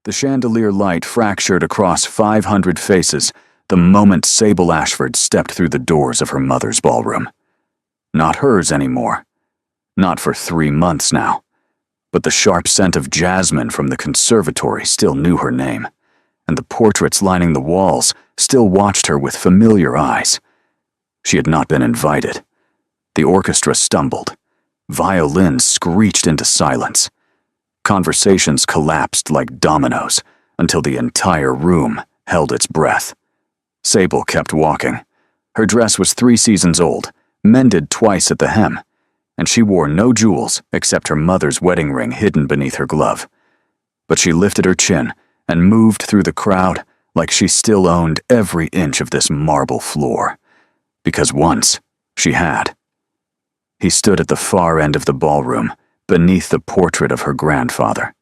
The chandelier light fractured across 500 faces the moment Sable Ashford stepped through the doors of her mother's ballroom. Not hers anymore. Not for 3 months now. But the sharp scent of jasmine from the conservatory still knew her name, and the portraits lining the walls still watched her with familiar eyes. She had not been invited. The orchestra stumbled. Violins screeched into silence. Conversations collapsed like dominoes until the entire room held its breath. Sable kept walking. Her dress was 3 seasons old, mended twice at the hem, and she wore no jewels except her mother's wedding ring hidden beneath her glove. But she lifted her chin and moved through the crowd like she still owned every inch of this marble floor. Because once, she had. He stood at the far end of the ballroom, beneath the portrait of her grandfather.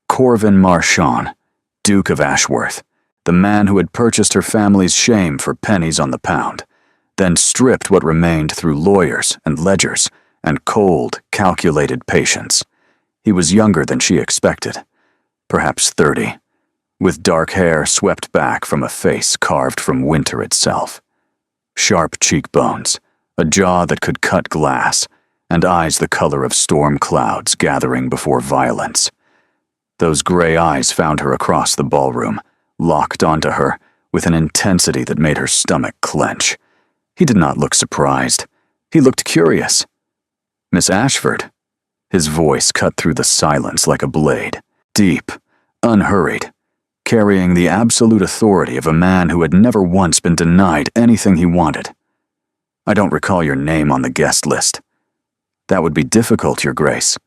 Corvin Marchand, Duke of Ashworth, the man who had purchased her family's shame for pennies on the pound, then stripped what remained through lawyers and ledgers and cold, calculated patience. He was younger than she expected, perhaps 30, with dark hair swept back from a face carved from winter itself. Sharp cheekbones, a jaw that could cut glass, and eyes the color of storm clouds gathering before violence. Those gray eyes found her across the ballroom, locked onto her with an intensity that made her stomach clench. He did not look surprised. He looked curious. "Miss Ashford?" His voice cut through the silence like a blade, deep, unhurried, carrying the absolute authority of a man who had never once been denied anything he wanted. "I don't recall your name on the guest list." "That would be difficult, Your Grace."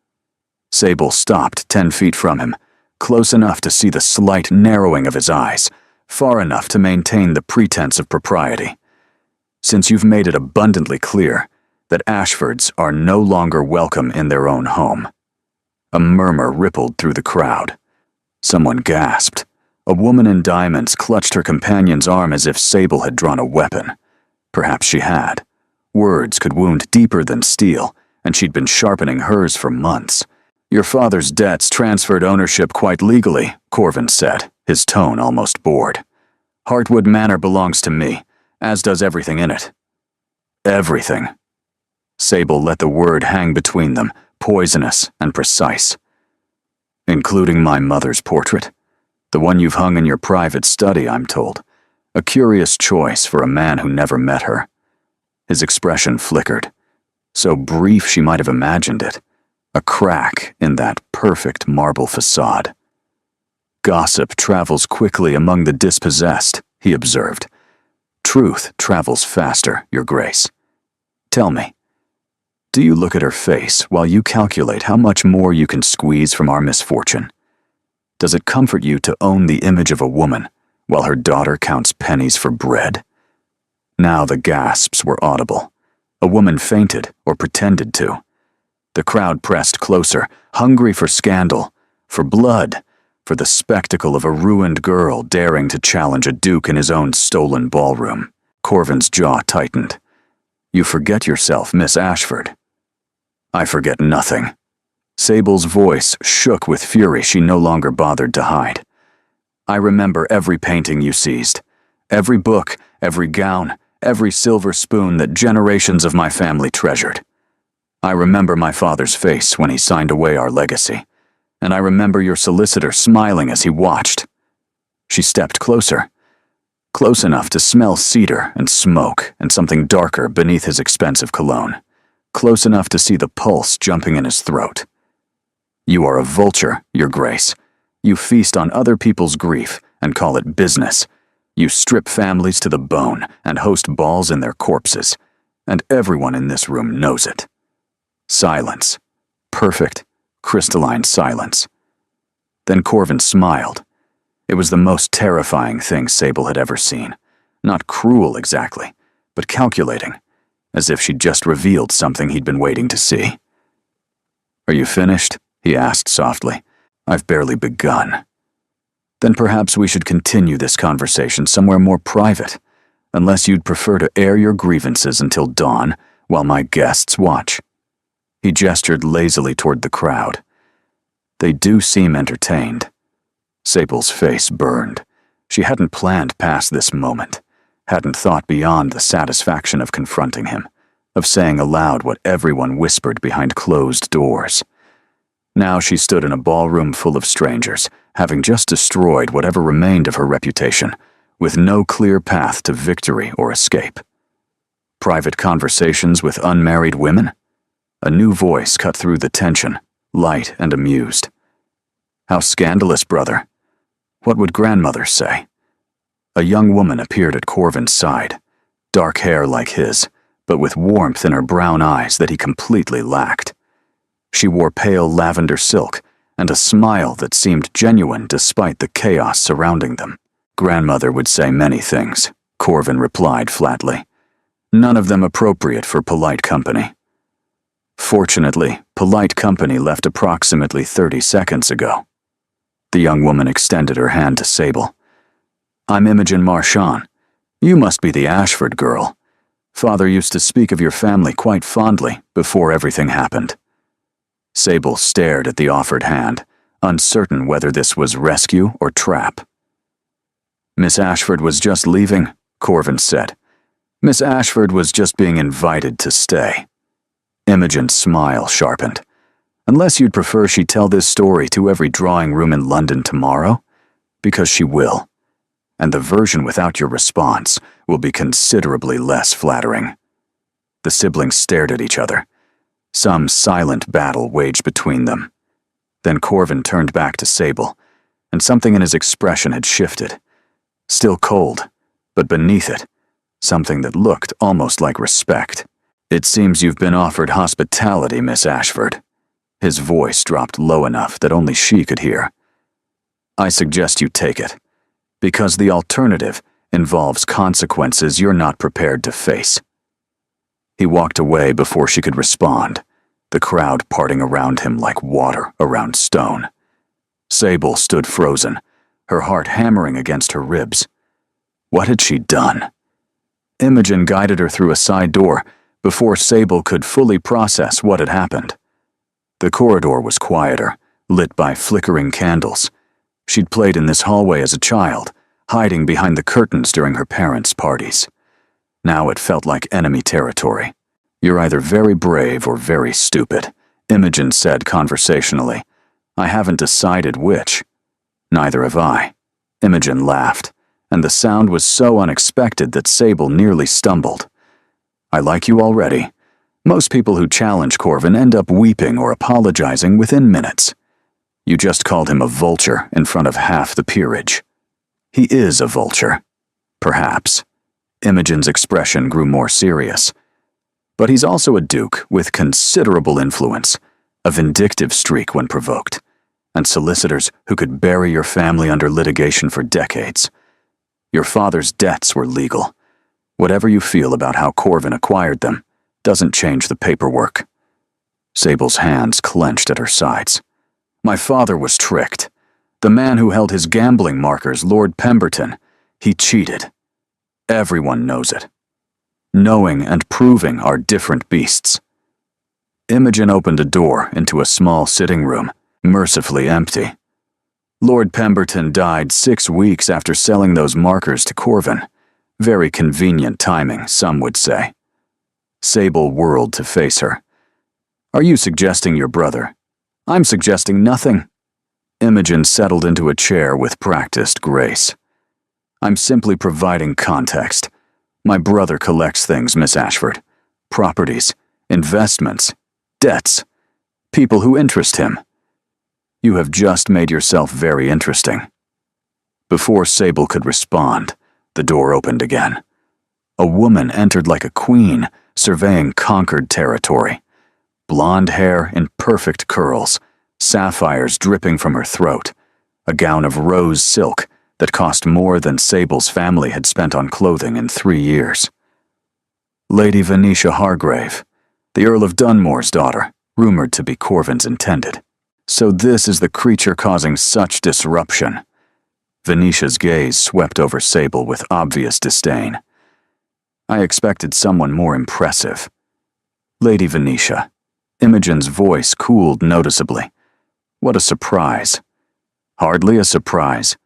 Sable stopped 10 feet from him, close enough to see the slight narrowing of his eyes, far enough to maintain the pretense of propriety. "Since you've made it abundantly clear that Ashfords are no longer welcome in their own home." A murmur rippled through the crowd. Someone gasped. A woman in diamonds clutched her companion's arm as if Sable had drawn a weapon. Perhaps she had. Words could wound deeper than steel, and she'd been sharpening hers for months. "Your father's debts transferred ownership quite legally," Corvin said, his tone almost bored. "Heartwood Manor belongs to me, as does everything in it." "Everything." Sable let the word hang between them, poisonous and precise. "Including my mother's portrait? The one you've hung in your private study, I'm told. A curious choice for a man who never met her." His expression flickered. So brief she might have imagined it. A crack in that perfect marble facade. "Gossip travels quickly among the dispossessed," he observed. "Truth travels faster, Your Grace. Tell me, do you look at her face while you calculate how much more you can squeeze from our misfortune? Does it comfort you to own the image of a woman while her daughter counts pennies for bread?" Now the gasps were audible. A woman fainted or pretended to. The crowd pressed closer, hungry for scandal, for blood, for the spectacle of a ruined girl daring to challenge a duke in his own stolen ballroom. Corvin's jaw tightened. "You forget yourself, Miss Ashford." "I forget nothing." Sable's voice shook with fury she no longer bothered to hide. "I remember every painting you seized, every book, every gown, every silver spoon that generations of my family treasured. I remember my father's face when he signed away our legacy, and I remember your solicitor smiling as he watched." She stepped closer, close enough to smell cedar and smoke and something darker beneath his expensive cologne, close enough to see the pulse jumping in his throat. "You are a vulture, Your Grace. You feast on other people's grief and call it business. You strip families to the bone and host balls in their corpses, and everyone in this room knows it." Silence. Perfect, crystalline silence. Then Corvin smiled. It was the most terrifying thing Sable had ever seen. Not cruel exactly, but calculating, as if she'd just revealed something he'd been waiting to see. "Are you finished?" he asked softly. "I've barely begun." "Then perhaps we should continue this conversation somewhere more private, unless you'd prefer to air your grievances until dawn while my guests watch." He gestured lazily toward the crowd. "They do seem entertained." Sable's face burned. She hadn't planned past this moment, hadn't thought beyond the satisfaction of confronting him, of saying aloud what everyone whispered behind closed doors. Now she stood in a ballroom full of strangers, having just destroyed whatever remained of her reputation, with no clear path to victory or escape. Private conversations with unmarried women? A new voice cut through the tension, light and amused. How scandalous, brother. What would grandmother say? A young woman appeared at Corvin's side, dark hair like his, but with warmth in her brown eyes that he completely lacked. She wore pale lavender silk and a smile that seemed genuine despite the chaos surrounding them. Grandmother would say many things, Corvin replied flatly, none of them appropriate for polite company. Fortunately, polite company left approximately 30 seconds ago. The young woman extended her hand to Sable. I'm Imogen Marchand. You must be the Ashford girl. Father used to speak of your family quite fondly before everything happened. Sable stared at the offered hand, uncertain whether this was rescue or trap. Miss Ashford was just leaving, Corvin said. Miss Ashford was just being invited to stay. Imogen's smile sharpened. Unless you'd prefer she tell this story to every drawing room in London tomorrow? Because she will. And the version without your response will be considerably less flattering. The siblings stared at each other. Some silent battle waged between them. Then Corvin turned back to Sable, and something in his expression had shifted. Still cold, but beneath it, something that looked almost like respect. It seems you've been offered hospitality, Miss Ashford. His voice dropped low enough that only she could hear. I suggest you take it, because the alternative involves consequences you're not prepared to face. He walked away before she could respond, the crowd parting around him like water around stone. Sable stood frozen, her heart hammering against her ribs. What had she done? Imogen guided her through a side door before Sable could fully process what had happened. The corridor was quieter, lit by flickering candles. She'd played in this hallway as a child, hiding behind the curtains during her parents' parties. Now it felt like enemy territory. You're either very brave or very stupid, Imogen said conversationally. I haven't decided which. Neither have I. Imogen laughed, and the sound was so unexpected that Sable nearly stumbled. I like you already. Most people who challenge Corvin end up weeping or apologizing within minutes. You just called him a vulture in front of half the peerage. He is a vulture. Perhaps. Imogen's expression grew more serious. But he's also a duke with considerable influence, a vindictive streak when provoked, and solicitors who could bury your family under litigation for decades. Your father's debts were legal. Whatever you feel about how Corvin acquired them doesn't change the paperwork. Sable's hands clenched at her sides. My father was tricked. The man who held his gambling markers, Lord Pemberton, he cheated. Everyone knows it. Knowing and proving are different beasts. Imogen opened a door into a small sitting room, mercifully empty. Lord Pemberton died 6 weeks after selling those markers to Corvin. Very convenient timing, some would say. Sable whirled to face her. Are you suggesting your brother? I'm suggesting nothing. Imogen settled into a chair with practiced grace. I'm simply providing context. My brother collects things, Miss Ashford. Properties, investments, debts, people who interest him. You have just made yourself very interesting. Before Sable could respond, the door opened again. A woman entered like a queen, surveying conquered territory. Blonde hair in perfect curls, sapphires dripping from her throat, a gown of rose silk that cost more than Sable's family had spent on clothing in 3 years. Lady Venetia Hargrave, the Earl of Dunmore's daughter, rumored to be Corvin's intended. So this is the creature causing such disruption. Venetia's gaze swept over Sable with obvious disdain. I expected someone more impressive. Lady Venetia. Imogen's voice cooled noticeably. What a surprise. Hardly a surprise.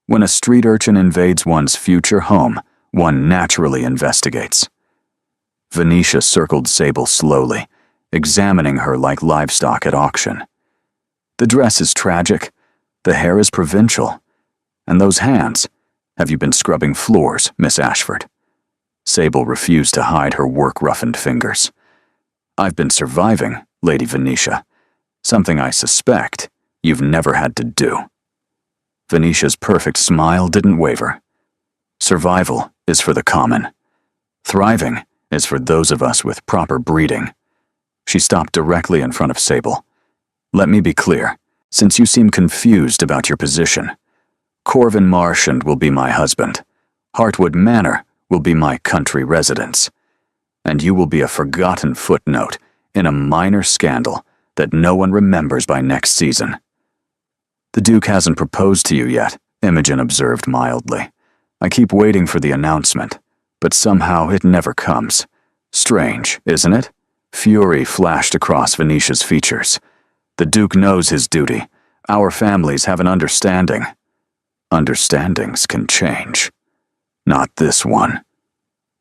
When a street urchin invades one's future home, one naturally investigates. Venetia circled Sable slowly, examining her like livestock at auction. The dress is tragic, the hair is provincial, and those hands. Have you been scrubbing floors, Miss Ashford? Sable refused to hide her work-roughened fingers. I've been surviving, Lady Venetia. Something I suspect you've never had to do. Venetia's perfect smile didn't waver. Survival is for the common. Thriving is for those of us with proper breeding. She stopped directly in front of Sable. Let me be clear, since you seem confused about your position. Corvin Marchand will be my husband. Heartwood Manor will be my country residence. And you will be a forgotten footnote in a minor scandal that no one remembers by next season. The Duke hasn't proposed to you yet, Imogen observed mildly. I keep waiting for the announcement, but somehow it never comes. Strange, isn't it? Fury flashed across Venetia's features. The Duke knows his duty. Our families have an understanding. Understandings can change. Not this one.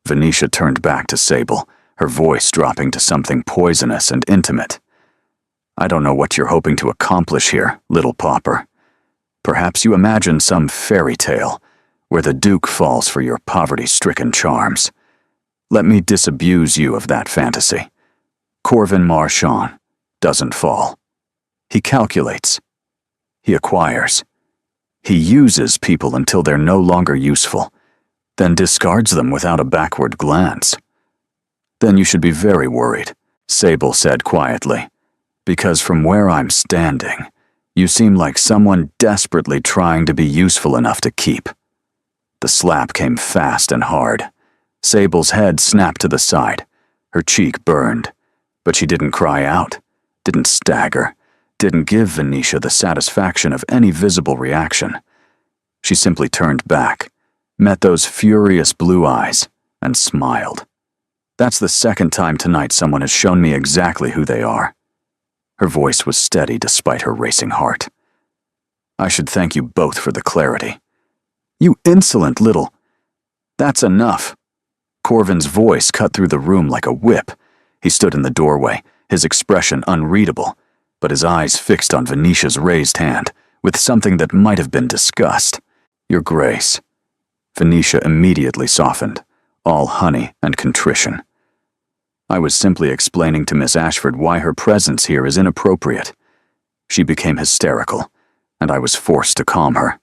Venetia turned back to Sable, her voice dropping to something poisonous and intimate. I don't know what you're hoping to accomplish here, little pauper. Perhaps you imagine some fairy tale where the Duke falls for your poverty-stricken charms. Let me disabuse you of that fantasy. Corvin Marchand doesn't fall. He calculates. He acquires. He uses people until they're no longer useful, then discards them without a backward glance. Then you should be very worried, Sable said quietly, because from where I'm standing, you seem like someone desperately trying to be useful enough to keep. The slap came fast and hard. Sable's head snapped to the side. Her cheek burned, but she didn't cry out, didn't stagger, didn't give Venetia the satisfaction of any visible reaction. She simply turned back, met those furious blue eyes, and smiled. That's the second time tonight someone has shown me exactly who they are. Her voice was steady despite her racing heart. I should thank you both for the clarity. You insolent little... That's enough. Corvin's voice cut through the room like a whip. He stood in the doorway, his expression unreadable, but his eyes fixed on Venetia's raised hand, with something that might have been disgust. Your Grace. Venetia immediately softened, all honey and contrition. I was simply explaining to Miss Ashford why her presence here is inappropriate. She became hysterical, and I was forced to calm her.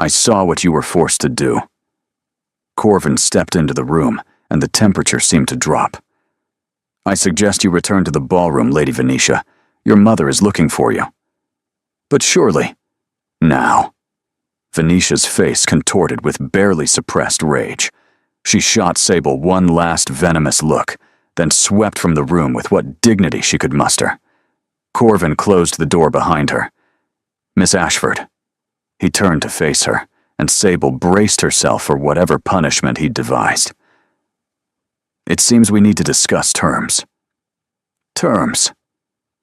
I saw what you were forced to do. Corvin stepped into the room, and the temperature seemed to drop. I suggest you return to the ballroom, Lady Venetia. Your mother is looking for you. But surely... Now. Venetia's face contorted with barely suppressed rage. She shot Sable one last venomous look, then swept from the room with what dignity she could muster. Corvin closed the door behind her. Miss Ashford. He turned to face her, and Sable braced herself for whatever punishment he'd devised. It seems we need to discuss terms. Terms.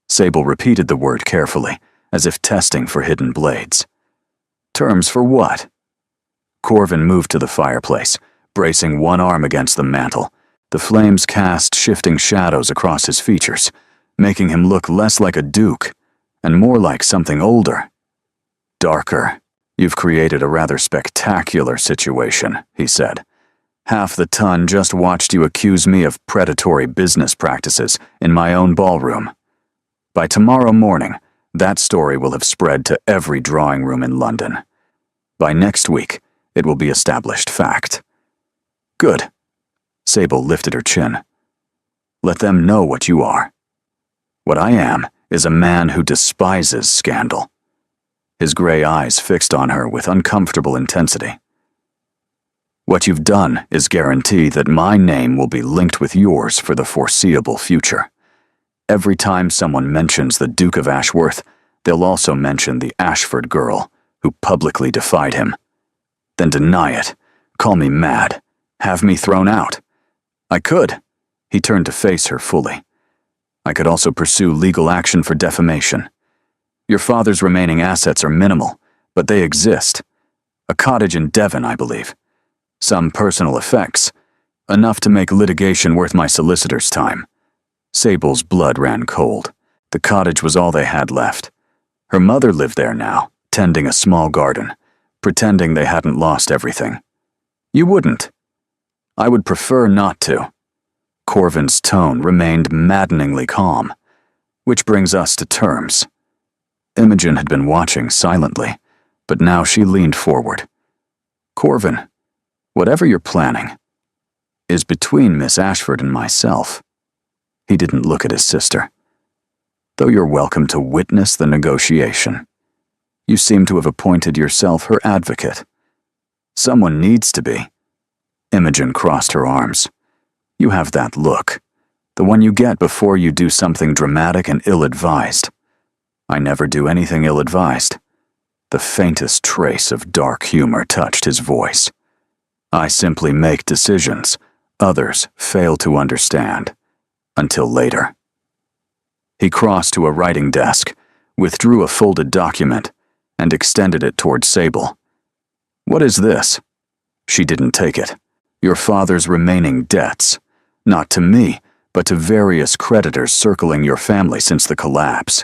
Sable repeated the word carefully, as if testing for hidden blades. Terms for what? Corvin moved to the fireplace, bracing one arm against the mantel. The flames cast shifting shadows across his features, making him look less like a duke, and more like something older. Darker. You've created a rather spectacular situation, he said. Half the ton just watched you accuse me of predatory business practices in my own ballroom. By tomorrow morning, that story will have spread to every drawing room in London. By next week, it will be established fact. Good. Sable lifted her chin. Let them know what you are. What I am is a man who despises scandal. His gray eyes fixed on her with uncomfortable intensity. What you've done is guarantee that my name will be linked with yours for the foreseeable future. Every time someone mentions the Duke of Ashworth, they'll also mention the Ashford girl who publicly defied him. Then deny it, call me mad, have me thrown out. I could. He turned to face her fully. I could also pursue legal action for defamation. Your father's remaining assets are minimal, But they exist. A cottage in Devon, I believe. Some personal effects. Enough to make litigation worth my solicitor's time. Sable's blood ran cold. The cottage was all they had left. Her mother lived there now, tending a small garden, pretending they hadn't lost everything. You wouldn't. I would prefer not to. Corvin's tone remained maddeningly calm. Which brings us to terms. Imogen had been watching silently, but now she leaned forward. Corvin, whatever you're planning, is between Miss Ashford and myself. He didn't look at his sister. Though you're welcome to witness the negotiation. You seem to have appointed yourself her advocate. Someone needs to be. Imogen crossed her arms. You have that look, the one you get before you do something dramatic and ill-advised. I never do anything ill-advised. The faintest trace of dark humor touched his voice. I simply make decisions others fail to understand. Until later. He crossed to a writing desk, withdrew a folded document, and extended it toward Sable. What is this? She didn't take it. Your father's remaining debts. Not to me, but to various creditors circling your family since the collapse.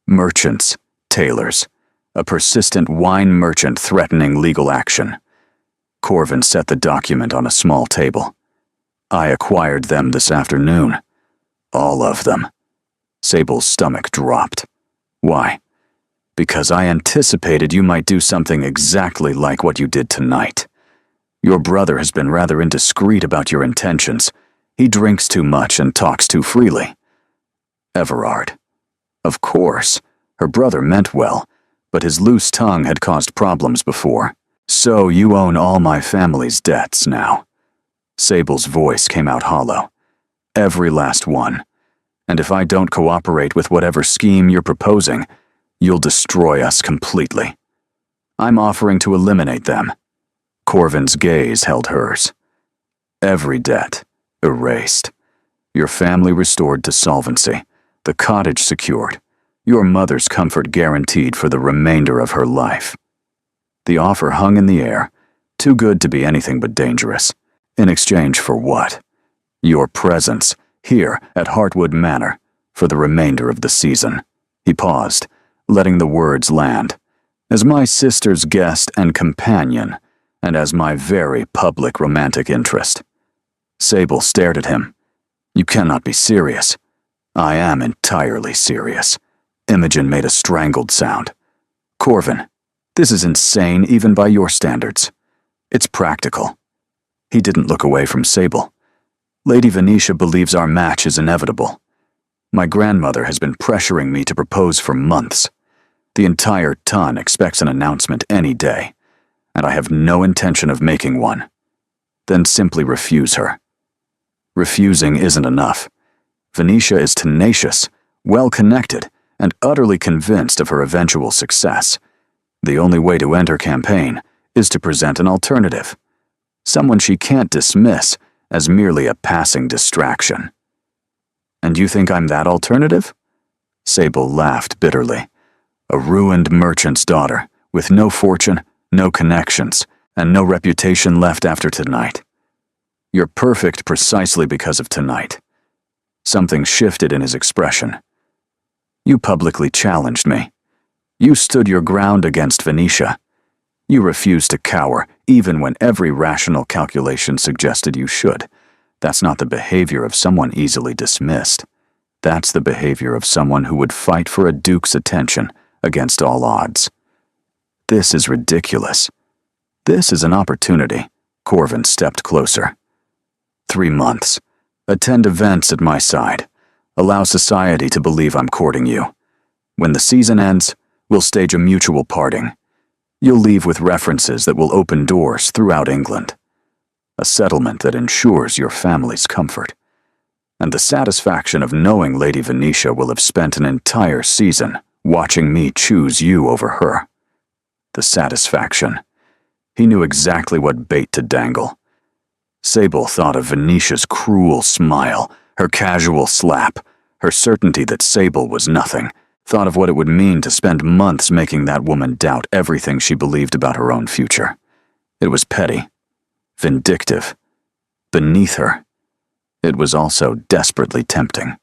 Merchants, tailors, a persistent wine merchant threatening legal action. Corvin set the document on a small table. I acquired them this afternoon. All of them. Sable's stomach dropped. Why? Because I anticipated you might do something exactly like what you did tonight. Your brother has been rather indiscreet about your intentions. He drinks too much and talks too freely. Everard. Of course, her brother meant well, but his loose tongue had caused problems before. So you own all my family's debts now. Sable's voice came out hollow. Every last one. And if I don't cooperate with whatever scheme you're proposing, you'll destroy us completely. I'm offering to eliminate them. Corvin's gaze held hers. Every debt erased. Your family restored to solvency. The cottage secured. Your mother's comfort guaranteed for the remainder of her life. The offer hung in the air, too good to be anything but dangerous. In exchange for what? Your presence, here at Heartwood Manor, for the remainder of the season. He paused, letting the words land. As my sister's guest and companion, and as my very public romantic interest. Sable stared at him. You cannot be serious. I am entirely serious. Imogen made a strangled sound. Corvin, this is insane even by your standards. It's practical. He didn't look away from Sable. Lady Venetia believes our match is inevitable. My grandmother has been pressuring me to propose for months. The entire ton expects an announcement any day, and I have no intention of making one. Then simply refuse her. Refusing isn't enough. Venetia is tenacious, well-connected, and utterly convinced of her eventual success. The only way to end her campaign is to present an alternative. Someone she can't dismiss as merely a passing distraction. And you think I'm that alternative? Sable laughed bitterly. A ruined merchant's daughter, with no fortune, no connections, and no reputation left after tonight. You're perfect precisely because of tonight. Something shifted in his expression. You publicly challenged me. You stood your ground against Venetia. You refused to cower, even when every rational calculation suggested you should. That's not the behavior of someone easily dismissed. That's the behavior of someone who would fight for a duke's attention against all odds. This is ridiculous. This is an opportunity. Corvin stepped closer. 3 months. Attend events at my side. Allow society to believe I'm courting you. When the season ends, we'll stage a mutual parting. You'll leave with references that will open doors throughout England. A settlement that ensures your family's comfort. And the satisfaction of knowing Lady Venetia will have spent an entire season watching me choose you over her. The satisfaction. He knew exactly what bait to dangle. Sable thought of Venetia's cruel smile, her casual slap, her certainty that Sable was nothing, Thought of what it would mean to spend months making that woman doubt everything she believed about her own future. It was petty, vindictive, beneath her. It was also desperately tempting.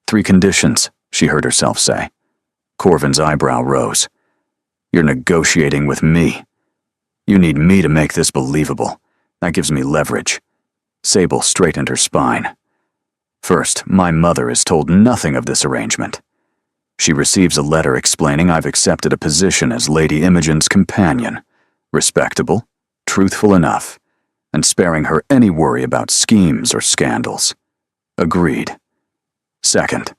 3 conditions, she heard herself say. Corvin's eyebrow rose. You're negotiating with me. You need me to make this believable. That gives me leverage. Sable straightened her spine. First, my mother is told nothing of this arrangement. She receives a letter explaining I've accepted a position as Lady Imogen's companion. Respectable, truthful enough, and sparing her any worry about schemes or scandals. Agreed. Second,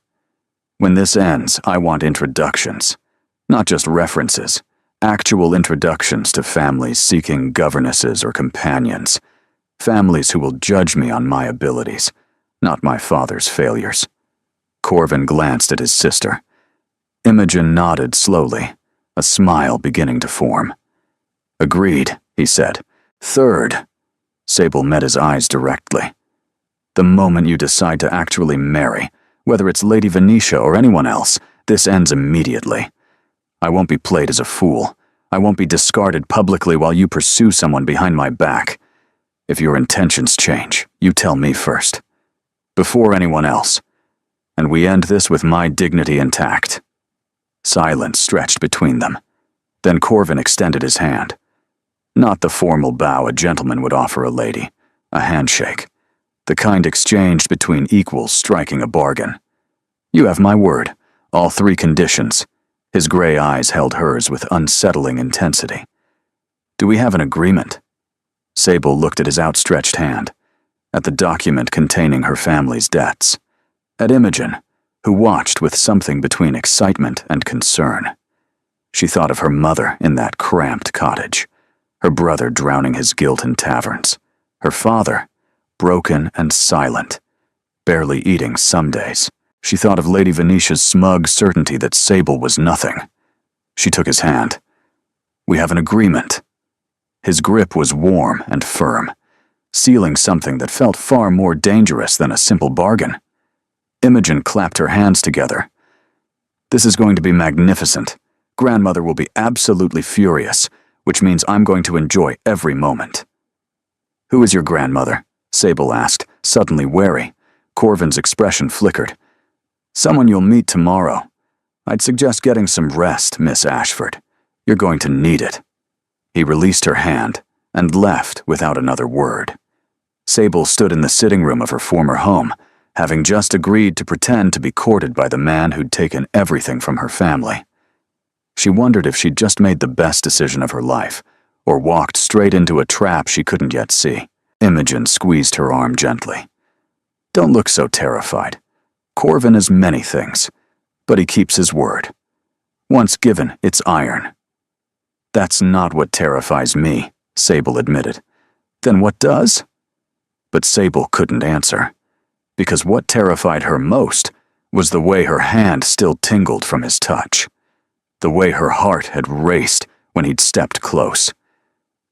when this ends, I want introductions. Not just references, actual introductions to families seeking governesses or companions. Families who will judge me on my abilities, not my father's failures. Corvin glanced at his sister. Imogen nodded slowly, a smile beginning to form. Agreed, he said. Third, Sable met his eyes directly. The moment you decide to actually marry, whether it's Lady Venetia or anyone else, this ends immediately. I won't be played as a fool. I won't be discarded publicly while you pursue someone behind my back. If your intentions change, you tell me first. Before anyone else. And we end this with my dignity intact. Silence stretched between them. Then Corvin extended his hand. Not the formal bow a gentleman would offer a lady, a handshake. The kind exchanged between equals striking a bargain. You have my word, all 3 conditions. His gray eyes held hers with unsettling intensity. Do we have an agreement? Sable looked at his outstretched hand, at the document containing her family's debts, at Imogen, who watched with something between excitement and concern. She thought of her mother in that cramped cottage, her brother drowning his guilt in taverns, her father, broken and silent, barely eating some days. She thought of Lady Venetia's smug certainty that Sable was nothing. She took his hand. We have an agreement. His grip was warm and firm, sealing something that felt far more dangerous than a simple bargain. Imogen clapped her hands together. This is going to be magnificent. Grandmother will be absolutely furious, which means I'm going to enjoy every moment. Who is your grandmother? Sable asked, suddenly wary. Corvin's expression flickered. Someone you'll meet tomorrow. I'd suggest getting some rest, Miss Ashford. You're going to need it. He released her hand and left without another word. Sable stood in the sitting room of her former home, having just agreed to pretend to be courted by the man who'd taken everything from her family. She wondered if she'd just made the best decision of her life, or walked straight into a trap she couldn't yet see. Imogen squeezed her arm gently. Don't look so terrified. Corvin is many things, but he keeps his word. Once given, it's iron. That's not what terrifies me, Sable admitted. Then what does? But Sable couldn't answer, because what terrified her most was the way her hand still tingled from his touch, the way her heart had raced when he'd stepped close,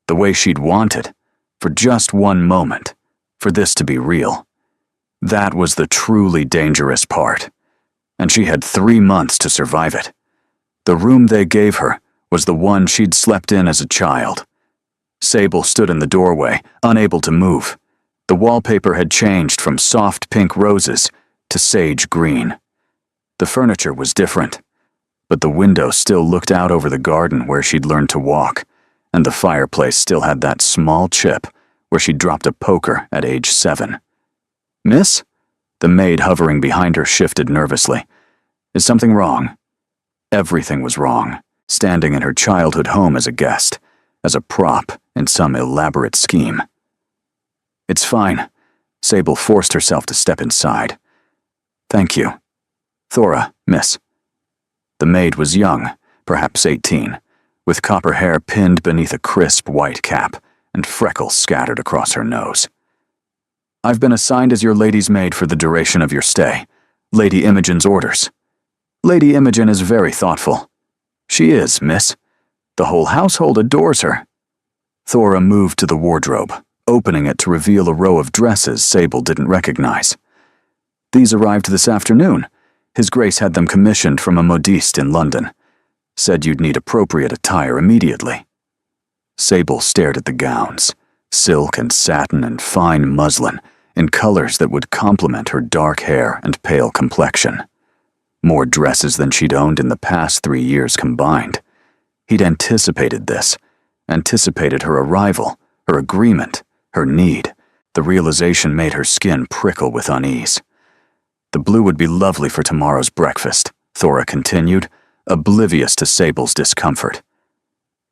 the way she'd wanted, for just one moment, for this to be real. That was the truly dangerous part, and she had 3 months to survive it. The room they gave her was the one she'd slept in as a child. Sable stood in the doorway, unable to move. The wallpaper had changed from soft pink roses to sage green. The furniture was different, but the window still looked out over the garden where she'd learned to walk, and the fireplace still had that small chip where she'd dropped a poker at age 7. Miss? The maid hovering behind her shifted nervously. Is something wrong? Everything was wrong, standing in her childhood home as a guest, as a prop in some elaborate scheme. It's fine. Sable forced herself to step inside. Thank you. Thora, miss. The maid was young, perhaps 18, with copper hair pinned beneath a crisp white cap and freckles scattered across her nose. I've been assigned as your lady's maid for the duration of your stay. Lady Imogen's orders. Lady Imogen is very thoughtful. She is, miss. The whole household adores her. Thora moved to the wardrobe, opening it to reveal a row of dresses Sable didn't recognize. These arrived this afternoon. His Grace had them commissioned from a modiste in London. Said you'd need appropriate attire immediately. Sable stared at the gowns, silk and satin and fine muslin, in colors that would complement her dark hair and pale complexion. More dresses than she'd owned in the past 3 years combined. He'd anticipated this, anticipated her arrival, her agreement, her need. The realization made her skin prickle with unease. The blue would be lovely for tomorrow's breakfast, Thora continued, oblivious to Sable's discomfort.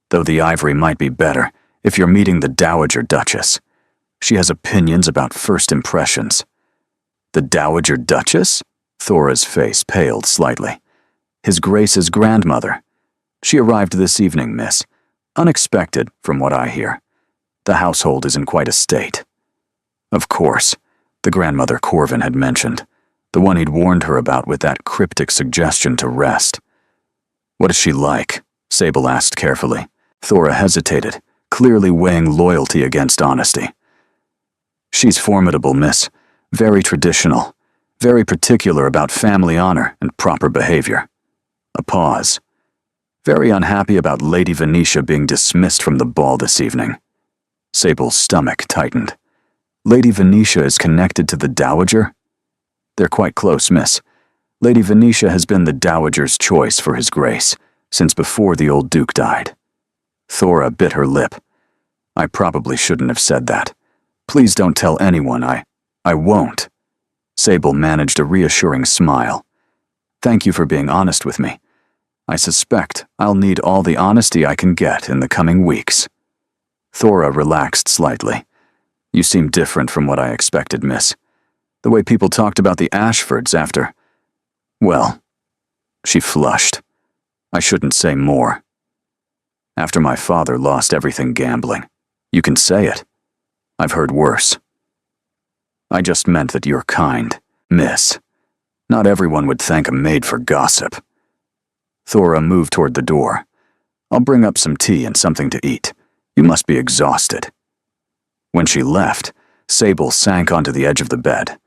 Though the ivory might be better if you're meeting the Dowager Duchess. She has opinions about first impressions. The Dowager Duchess? Thora's face paled slightly. His Grace's grandmother. She arrived this evening, miss. Unexpected, from what I hear. The household is in quite a state. Of course, the grandmother Corvin had mentioned, the one he'd warned her about with that cryptic suggestion to rest. What is she like? Sable asked carefully. Thora hesitated, clearly weighing loyalty against honesty. She's formidable, miss. Very traditional. Very particular about family honor and proper behavior. A pause. Very unhappy about Lady Venetia being dismissed from the ball this evening. Sable's stomach tightened. Lady Venetia is connected to the Dowager? They're quite close, miss. Lady Venetia has been the Dowager's choice for His Grace since before the old Duke died. Thora bit her lip. I probably shouldn't have said that. Please don't tell anyone. I won't. Sable managed a reassuring smile. Thank you for being honest with me. I suspect I'll need all the honesty I can get in the coming weeks. Thora relaxed slightly. You seem different from what I expected, miss. The way people talked about the Ashfords after... Well, she flushed. I shouldn't say more. After my father lost everything gambling. You can say it. I've heard worse. I just meant that you're kind, miss. Not everyone would thank a maid for gossip. Thora moved toward the door. I'll bring up some tea and something to eat. You must be exhausted. When she left, Sable sank onto the edge of the bed.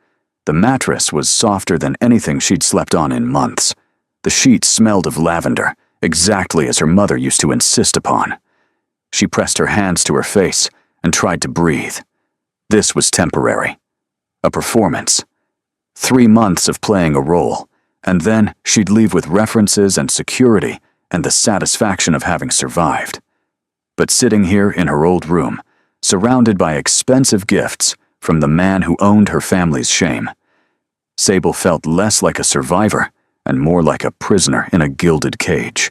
The mattress was softer than anything she'd slept on in months. The sheets smelled of lavender, exactly as her mother used to insist upon. She pressed her hands to her face and tried to breathe. This was temporary. A performance. 3 months of playing a role, and then she'd leave with references and security and the satisfaction of having survived. But sitting here in her old room, surrounded by expensive gifts from the man who owned her family's shame, Sable felt less like a survivor and more like a prisoner in a gilded cage.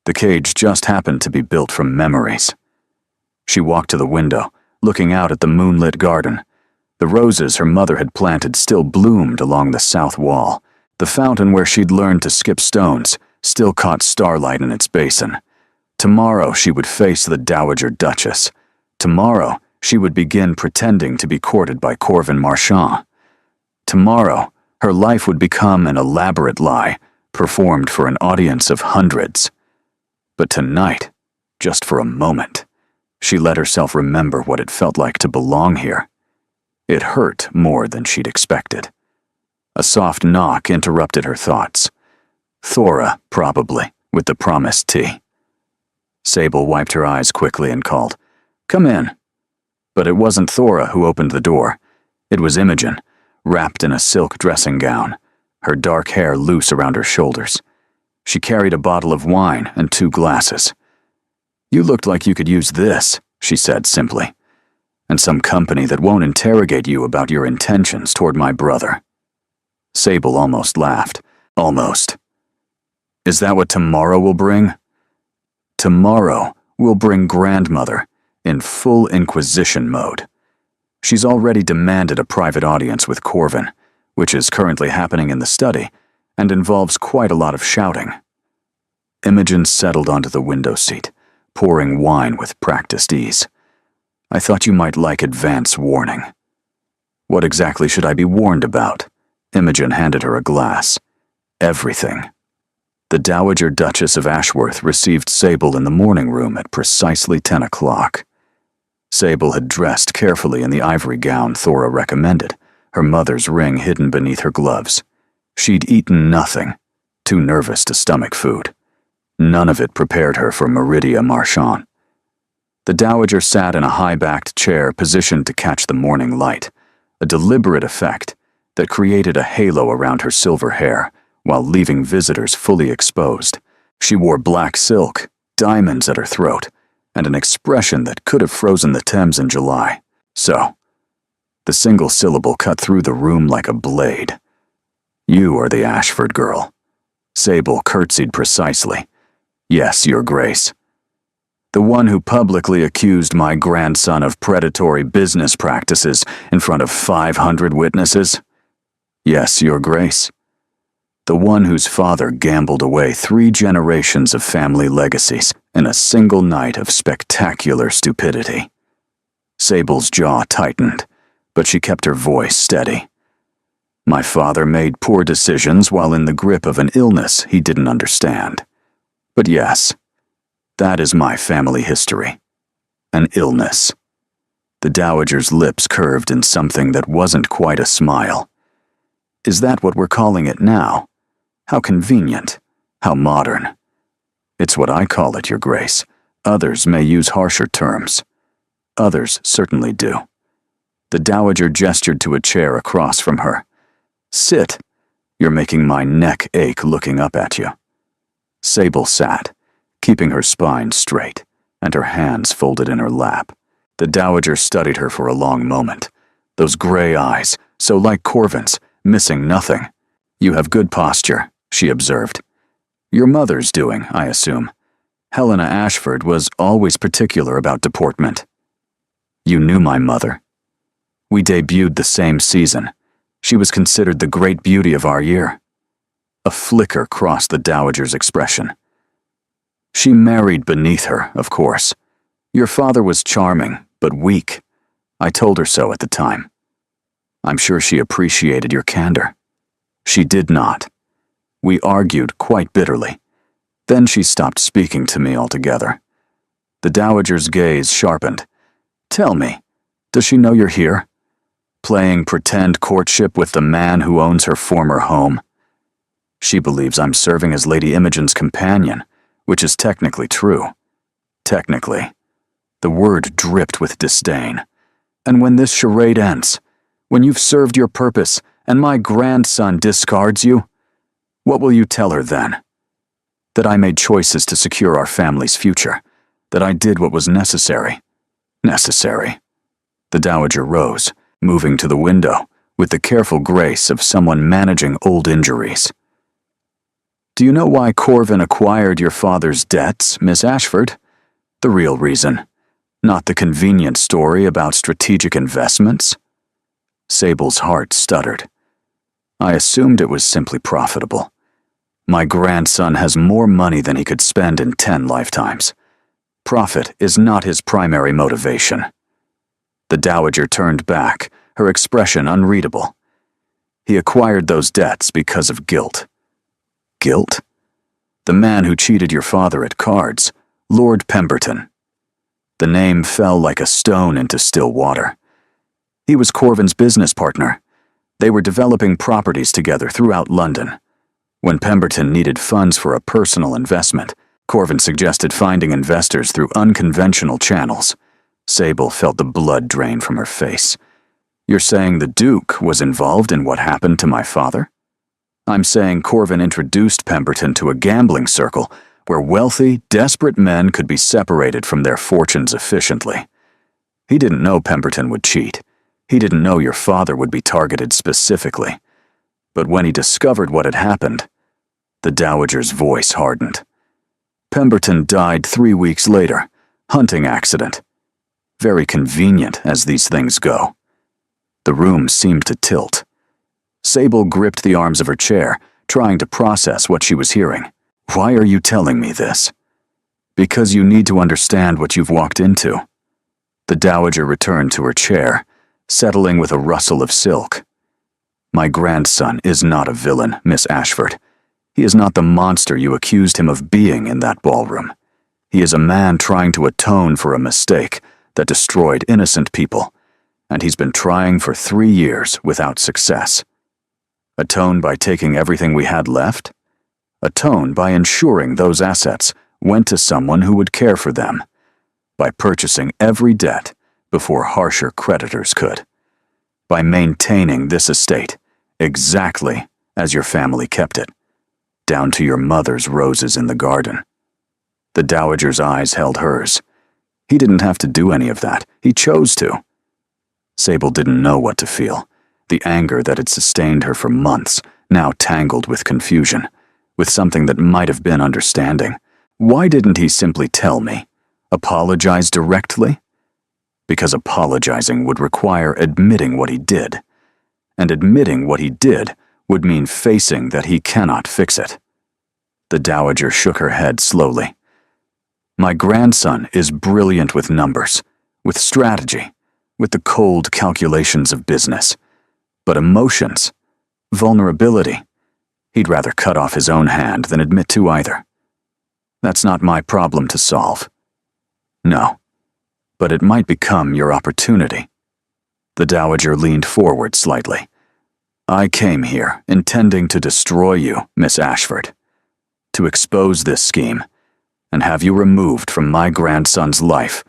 The cage just happened to be built from memories. She walked to the window, looking out at the moonlit garden. The roses her mother had planted still bloomed along the south wall. The fountain where she'd learned to skip stones still caught starlight in its basin. Tomorrow she would face the Dowager Duchess. Tomorrow she would begin pretending to be courted by Corvin Marchand. Tomorrow her life would become an elaborate lie, performed for an audience of hundreds. But tonight, just for a moment, she let herself remember what it felt like to belong here. It hurt more than she'd expected. A soft knock interrupted her thoughts. Thora, probably, with the promised tea. Sable wiped her eyes quickly and called, "Come in." But it wasn't Thora who opened the door. It was Imogen, wrapped in a silk dressing gown, her dark hair loose around her shoulders. She carried a bottle of wine and 2 glasses. "You looked like you could use this," she said simply, "and some company that won't interrogate you about your intentions toward my brother." Sable almost laughed. Almost. Is that what tomorrow will bring? Tomorrow will bring grandmother in full inquisition mode. She's already demanded a private audience with Corvin, which is currently happening in the study and involves quite a lot of shouting. Imogen settled onto the window seat, pouring wine with practiced ease. "I thought you might like advance warning." "What exactly should I be warned about?" Imogen handed her a glass. "Everything." The Dowager Duchess of Ashworth received Sable in the morning room at precisely 10 o'clock. Sable had dressed carefully in the ivory gown Thora recommended, her mother's ring hidden beneath her gloves. She'd eaten nothing, too nervous to stomach food. None of it prepared her for Meridia Marchand. The dowager sat in a high-backed chair positioned to catch the morning light, a deliberate effect that created a halo around her silver hair while leaving visitors fully exposed. She wore black silk, diamonds at her throat, and an expression that could have frozen the Thames in July. So, the single syllable cut through the room like a blade. "You are the Ashford girl." Sable curtsied precisely. "Yes, Your Grace." "The one who publicly accused my grandson of predatory business practices in front of 500 witnesses?" "Yes, Your Grace." "The one whose father gambled away 3 generations of family legacies in a single night of spectacular stupidity." Sable's jaw tightened, but she kept her voice steady. "My father made poor decisions while in the grip of an illness he didn't understand. But yes, that is my family history. An illness." The dowager's lips curved in something that wasn't quite a smile. "Is that what we're calling it now? How convenient. How modern." "It's what I call it, Your Grace. Others may use harsher terms." "Others certainly do." The dowager gestured to a chair across from her. "Sit. You're making my neck ache looking up at you." Sable sat, keeping her spine straight, and her hands folded in her lap. The dowager studied her for a long moment, those gray eyes, so like Corvin's, missing nothing. "You have good posture," she observed. "Your mother's doing, I assume. Helena Ashford was always particular about deportment." "You knew my mother?" "We debuted the same season. She was considered the great beauty of our year." A flicker crossed the dowager's expression. "She married beneath her, of course. Your father was charming, but weak. I told her so at the time." "I'm sure she appreciated your candor." "She did not. We argued quite bitterly. Then she stopped speaking to me altogether." The dowager's gaze sharpened. "Tell me, does she know you're here? Playing pretend courtship with the man who owns her former home?" "She believes I'm serving as Lady Imogen's companion, which is technically true." "Technically." The word dripped with disdain. "And when this charade ends, when you've served your purpose and my grandson discards you, what will you tell her then? That I made choices to secure our family's future, that I did what was necessary." "Necessary." The dowager rose, moving to the window, with the careful grace of someone managing old injuries. "Do you know why Corvin acquired your father's debts, Miss Ashford? The real reason, not the convenient story about strategic investments." Sable's heart stuttered. "I assumed it was simply profitable. My grandson has more money than he could spend in 10 lifetimes. Profit is not his primary motivation." The dowager turned back, her expression unreadable. "He acquired those debts because of guilt." "Guilt?" "The man who cheated your father at cards, Lord Pemberton." The name fell like a stone into still water. He was Corvin's business partner. They were developing properties together throughout London. When Pemberton needed funds for a personal investment, Corvin suggested finding investors through unconventional channels. Sable felt the blood drain from her face. "You're saying the Duke was involved in what happened to my father?" "I'm saying Corvin introduced Pemberton to a gambling circle where wealthy, desperate men could be separated from their fortunes efficiently. He didn't know Pemberton would cheat. He didn't know your father would be targeted specifically. But when he discovered what had happened," the dowager's voice hardened. "Pemberton died 3 weeks later, hunting accident. Very convenient as these things go." The room seemed to tilt. Sable gripped the arms of her chair, trying to process what she was hearing. "Why are you telling me this?" "Because you need to understand what you've walked into." The dowager returned to her chair, settling with a rustle of silk. "My grandson is not a villain, Miss Ashford. He is not the monster you accused him of being in that ballroom. He is a man trying to atone for a mistake that destroyed innocent people, and he's been trying for 3 years without success." Atone by taking everything we had left? Atone by ensuring those assets went to someone who would care for them, by purchasing every debt before harsher creditors could, by maintaining this estate exactly as your family kept it, down to your mother's roses in the garden. The dowager's eyes held hers. He didn't have to do any of that. He chose to. Sable didn't know what to feel. The anger that had sustained her for months, now tangled with confusion, with something that might have been understanding. Why didn't he simply tell me? Apologize directly? Because apologizing would require admitting what he did. And admitting what he did would mean facing that he cannot fix it. The dowager shook her head slowly. My grandson is brilliant with numbers, with strategy, with the cold calculations of business. But emotions, vulnerability, he'd rather cut off his own hand than admit to either. That's not my problem to solve. No, but it might become your opportunity. The dowager leaned forward slightly. I came here intending to destroy you, Miss Ashford, to expose this scheme and have you removed from my grandson's life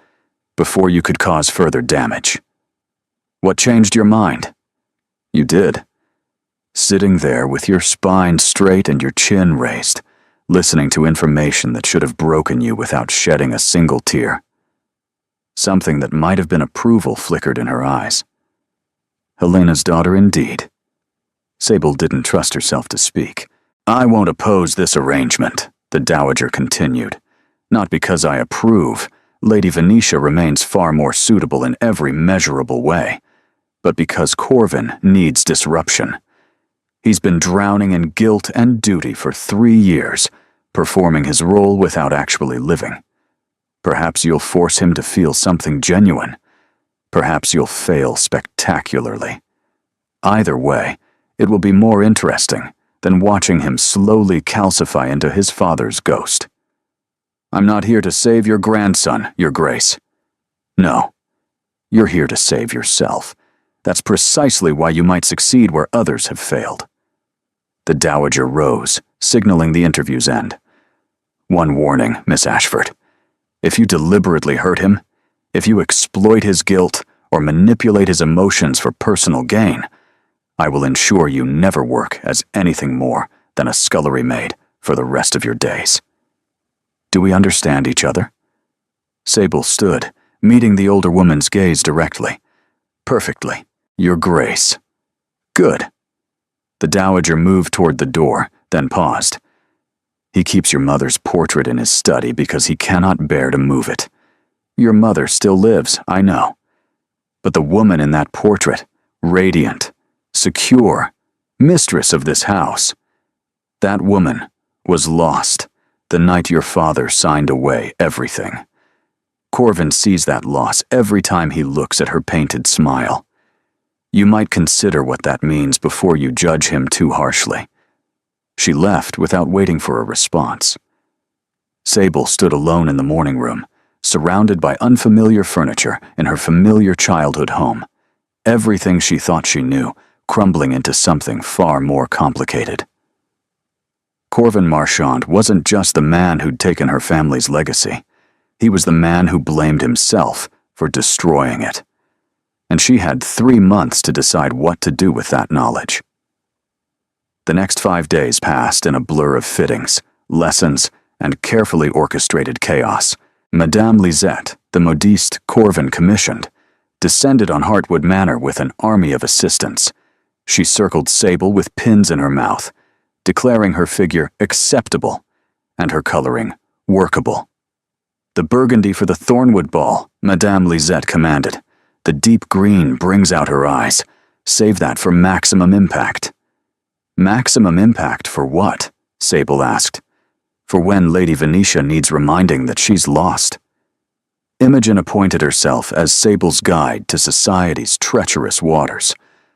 before you could cause further damage. What changed your mind? You did. Sitting there with your spine straight and your chin raised, listening to information that should have broken you without shedding a single tear. Something that might have been approval flickered in her eyes. Helena's daughter indeed. Sable didn't trust herself to speak. I won't oppose this arrangement, the dowager continued. Not because I approve. Lady Venetia remains far more suitable in every measurable way, but because Corvin needs disruption. He's been drowning in guilt and duty for 3 years, performing his role without actually living. Perhaps you'll force him to feel something genuine. Perhaps you'll fail spectacularly. Either way, it will be more interesting than watching him slowly calcify into his father's ghost. I'm not here to save your grandson, Your Grace. No, you're here to save yourself. That's precisely why you might succeed where others have failed. The dowager rose, signaling the interview's end. One warning, Miss Ashford. If you deliberately hurt him, if you exploit his guilt or manipulate his emotions for personal gain, I will ensure you never work as anything more than a scullery maid for the rest of your days. Do we understand each other? Sable stood, meeting the older woman's gaze directly. Perfectly, Your Grace. Good. The dowager moved toward the door, then paused. He keeps your mother's portrait in his study because he cannot bear to move it. Your mother still lives, I know. But the woman in that portrait, radiant, secure, mistress of this house, that woman was lost the night your father signed away everything. Corvin sees that loss every time he looks at her painted smile. You might consider what that means before you judge him too harshly. She left without waiting for a response. Sable stood alone in the morning room, surrounded by unfamiliar furniture in her familiar childhood home. Everything she thought she knew, crumbling into something far more complicated. Corvin Marchand wasn't just the man who'd taken her family's legacy. He was the man who blamed himself for destroying it. And she had 3 months to decide what to do with that knowledge. The next 5 days passed in a blur of fittings, lessons, and carefully orchestrated chaos. Madame Lisette, the modiste Corvin commissioned, descended on Heartwood Manor with an army of assistants. She circled Sable with pins in her mouth, declaring her figure acceptable and her coloring workable. The burgundy for the Thornwood Ball, Madame Lisette commanded. The deep green brings out her eyes. Save that for maximum impact. Maximum impact for what? Sable asked. For when Lady Venetia needs reminding that she's lost. Imogen appointed herself as Sable's guide to society's treacherous waters,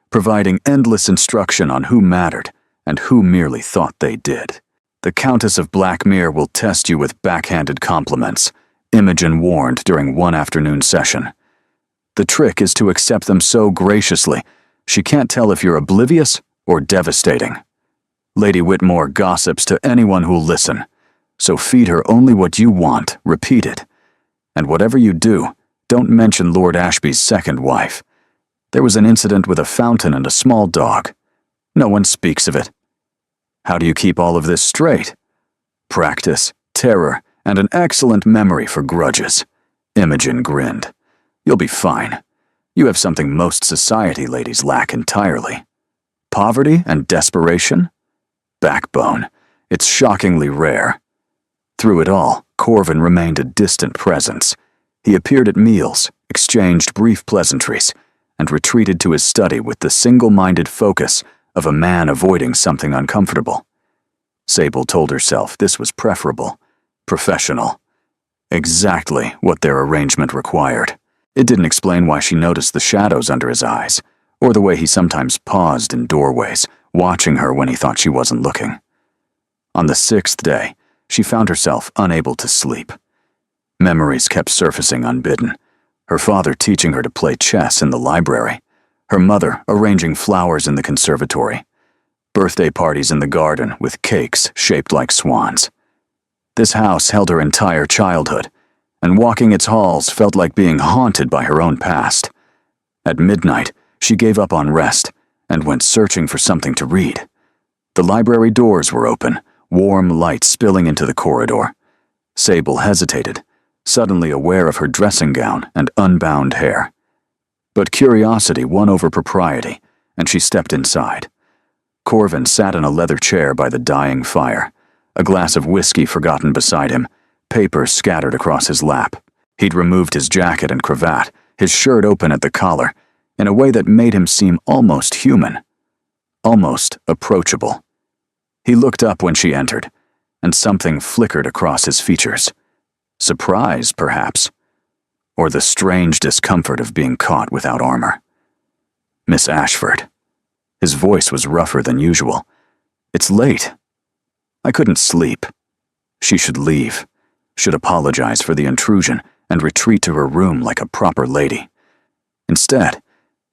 providing endless instruction on who mattered and who merely thought they did. The Countess of Blackmere will test you with backhanded compliments, Imogen warned during one afternoon session. The trick is to accept them so graciously, she can't tell if you're oblivious or devastating. Lady Whitmore gossips to anyone who'll listen, so feed her only what you want, repeated. And whatever you do, don't mention Lord Ashby's second wife. There was an incident with a fountain and a small dog. No one speaks of it. How do you keep all of this straight? Practice, terror, and an excellent memory for grudges. Imogen grinned. You'll be fine. You have something most society ladies lack entirely. Poverty and desperation? Backbone. It's shockingly rare. Through it all, Corvin remained a distant presence. He appeared at meals, exchanged brief pleasantries, and retreated to his study with the single-minded focus of a man avoiding something uncomfortable. Sable told herself this was preferable, professional. Exactly what their arrangement required. It didn't explain why she noticed the shadows under his eyes, or the way he sometimes paused in doorways, watching her when he thought she wasn't looking. On the 6th day, she found herself unable to sleep. Memories kept surfacing unbidden. Her father teaching her to play chess in the library, her mother arranging flowers in the conservatory, birthday parties in the garden with cakes shaped like swans. This house held her entire childhood, and walking its halls felt like being haunted by her own past. At midnight, she gave up on rest and went searching for something to read. The library doors were open, warm light spilling into the corridor. Sable hesitated, suddenly aware of her dressing gown and unbound hair. But curiosity won over propriety, and she stepped inside. Corvin sat in a leather chair by the dying fire, a glass of whiskey forgotten beside him, papers scattered across his lap. He'd removed his jacket and cravat, his shirt open at the collar, in a way that made him seem almost human, almost approachable. He looked up when she entered, and something flickered across his features. Surprise, perhaps, or the strange discomfort of being caught without armor. Miss Ashford. His voice was rougher than usual. It's late. I couldn't sleep. She should leave, should apologize for the intrusion and retreat to her room like a proper lady. Instead,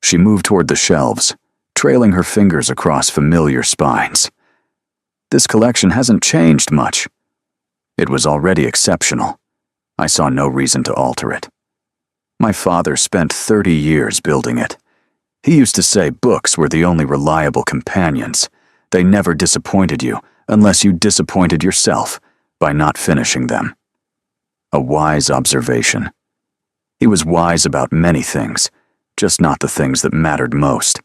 she moved toward the shelves, trailing her fingers across familiar spines. This collection hasn't changed much. It was already exceptional. I saw no reason to alter it. My father spent 30 years building it. He used to say books were the only reliable companions. They never disappointed you unless you disappointed yourself by not finishing them. A wise observation. He was wise about many things, just not the things that mattered most.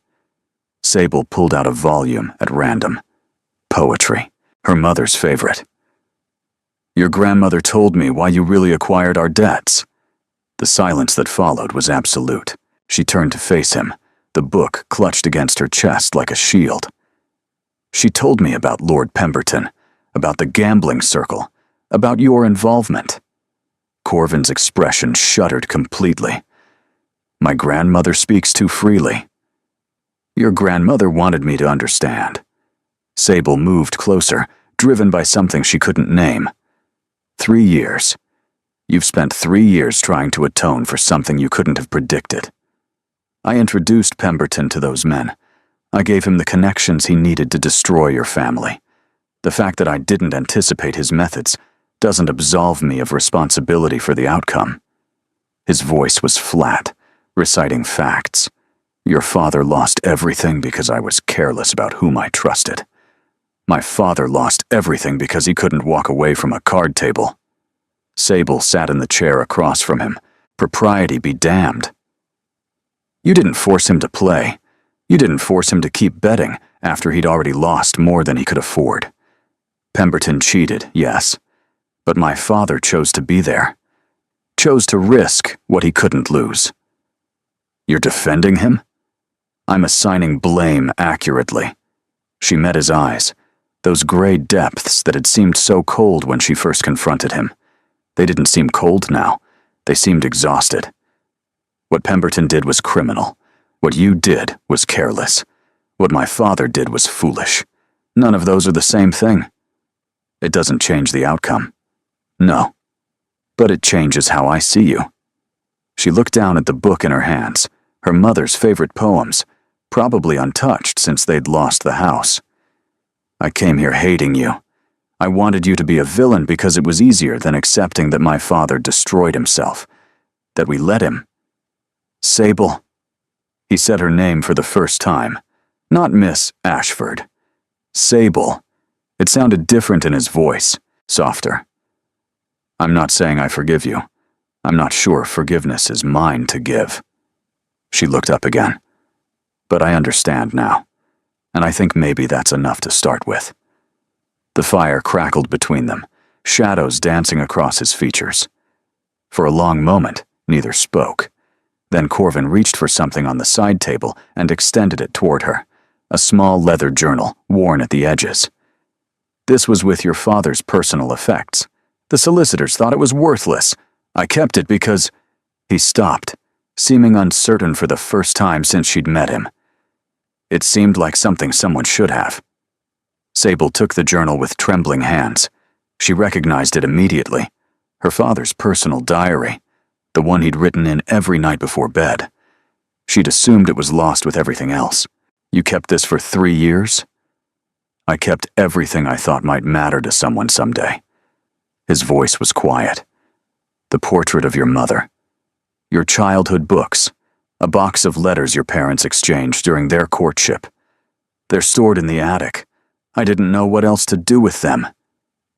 Sable pulled out a volume at random. Poetry, her mother's favorite. Your grandmother told me why you really acquired our debts. The silence that followed was absolute. She turned to face him, the book clutched against her chest like a shield. She told me about Lord Pemberton, about the gambling circle, about your involvement. Corvin's expression shuddered completely. My grandmother speaks too freely. Your grandmother wanted me to understand. Sable moved closer, driven by something she couldn't name. 3 years. You've spent 3 years trying to atone for something you couldn't have predicted. I introduced Pemberton to those men. I gave him the connections he needed to destroy your family. The fact that I didn't anticipate his methods doesn't absolve me of responsibility for the outcome. His voice was flat, reciting facts. Your father lost everything because I was careless about whom I trusted. My father lost everything because he couldn't walk away from a card table. Sable sat in the chair across from him. Propriety be damned. You didn't force him to play. You didn't force him to keep betting after he'd already lost more than he could afford. Pemberton cheated, yes, but my father chose to be there. Chose to risk what he couldn't lose. You're defending him? I'm assigning blame accurately. She met his eyes, those gray depths that had seemed so cold when she first confronted him. They didn't seem cold now. They seemed exhausted. What Pemberton did was criminal. What you did was careless. What my father did was foolish. None of those are the same thing. It doesn't change the outcome. No. But it changes how I see you. She looked down at the book in her hands, her mother's favorite poems, probably untouched since they'd lost the house. I came here hating you. I wanted you to be a villain because it was easier than accepting that my father destroyed himself, that we let him. Sable. He said her name for the first time, not Miss Ashford. Sable. It sounded different in his voice, softer. I'm not saying I forgive you. I'm not sure forgiveness is mine to give. She looked up again. But I understand now, and I think maybe that's enough to start with. The fire crackled between them, shadows dancing across his features. For a long moment, neither spoke. Then Corvin reached for something on the side table and extended it toward her, a small leather journal, worn at the edges. This was with your father's personal effects. The solicitors thought it was worthless. I kept it because... He stopped, seeming uncertain for the first time since she'd met him. It seemed like something someone should have. Sable took the journal with trembling hands. She recognized it immediately. Her father's personal diary, the one he'd written in every night before bed. She'd assumed it was lost with everything else. You kept this for 3 years? I kept everything I thought might matter to someone someday. His voice was quiet. The portrait of your mother. Your childhood books. A box of letters your parents exchanged during their courtship. They're stored in the attic. I didn't know what else to do with them.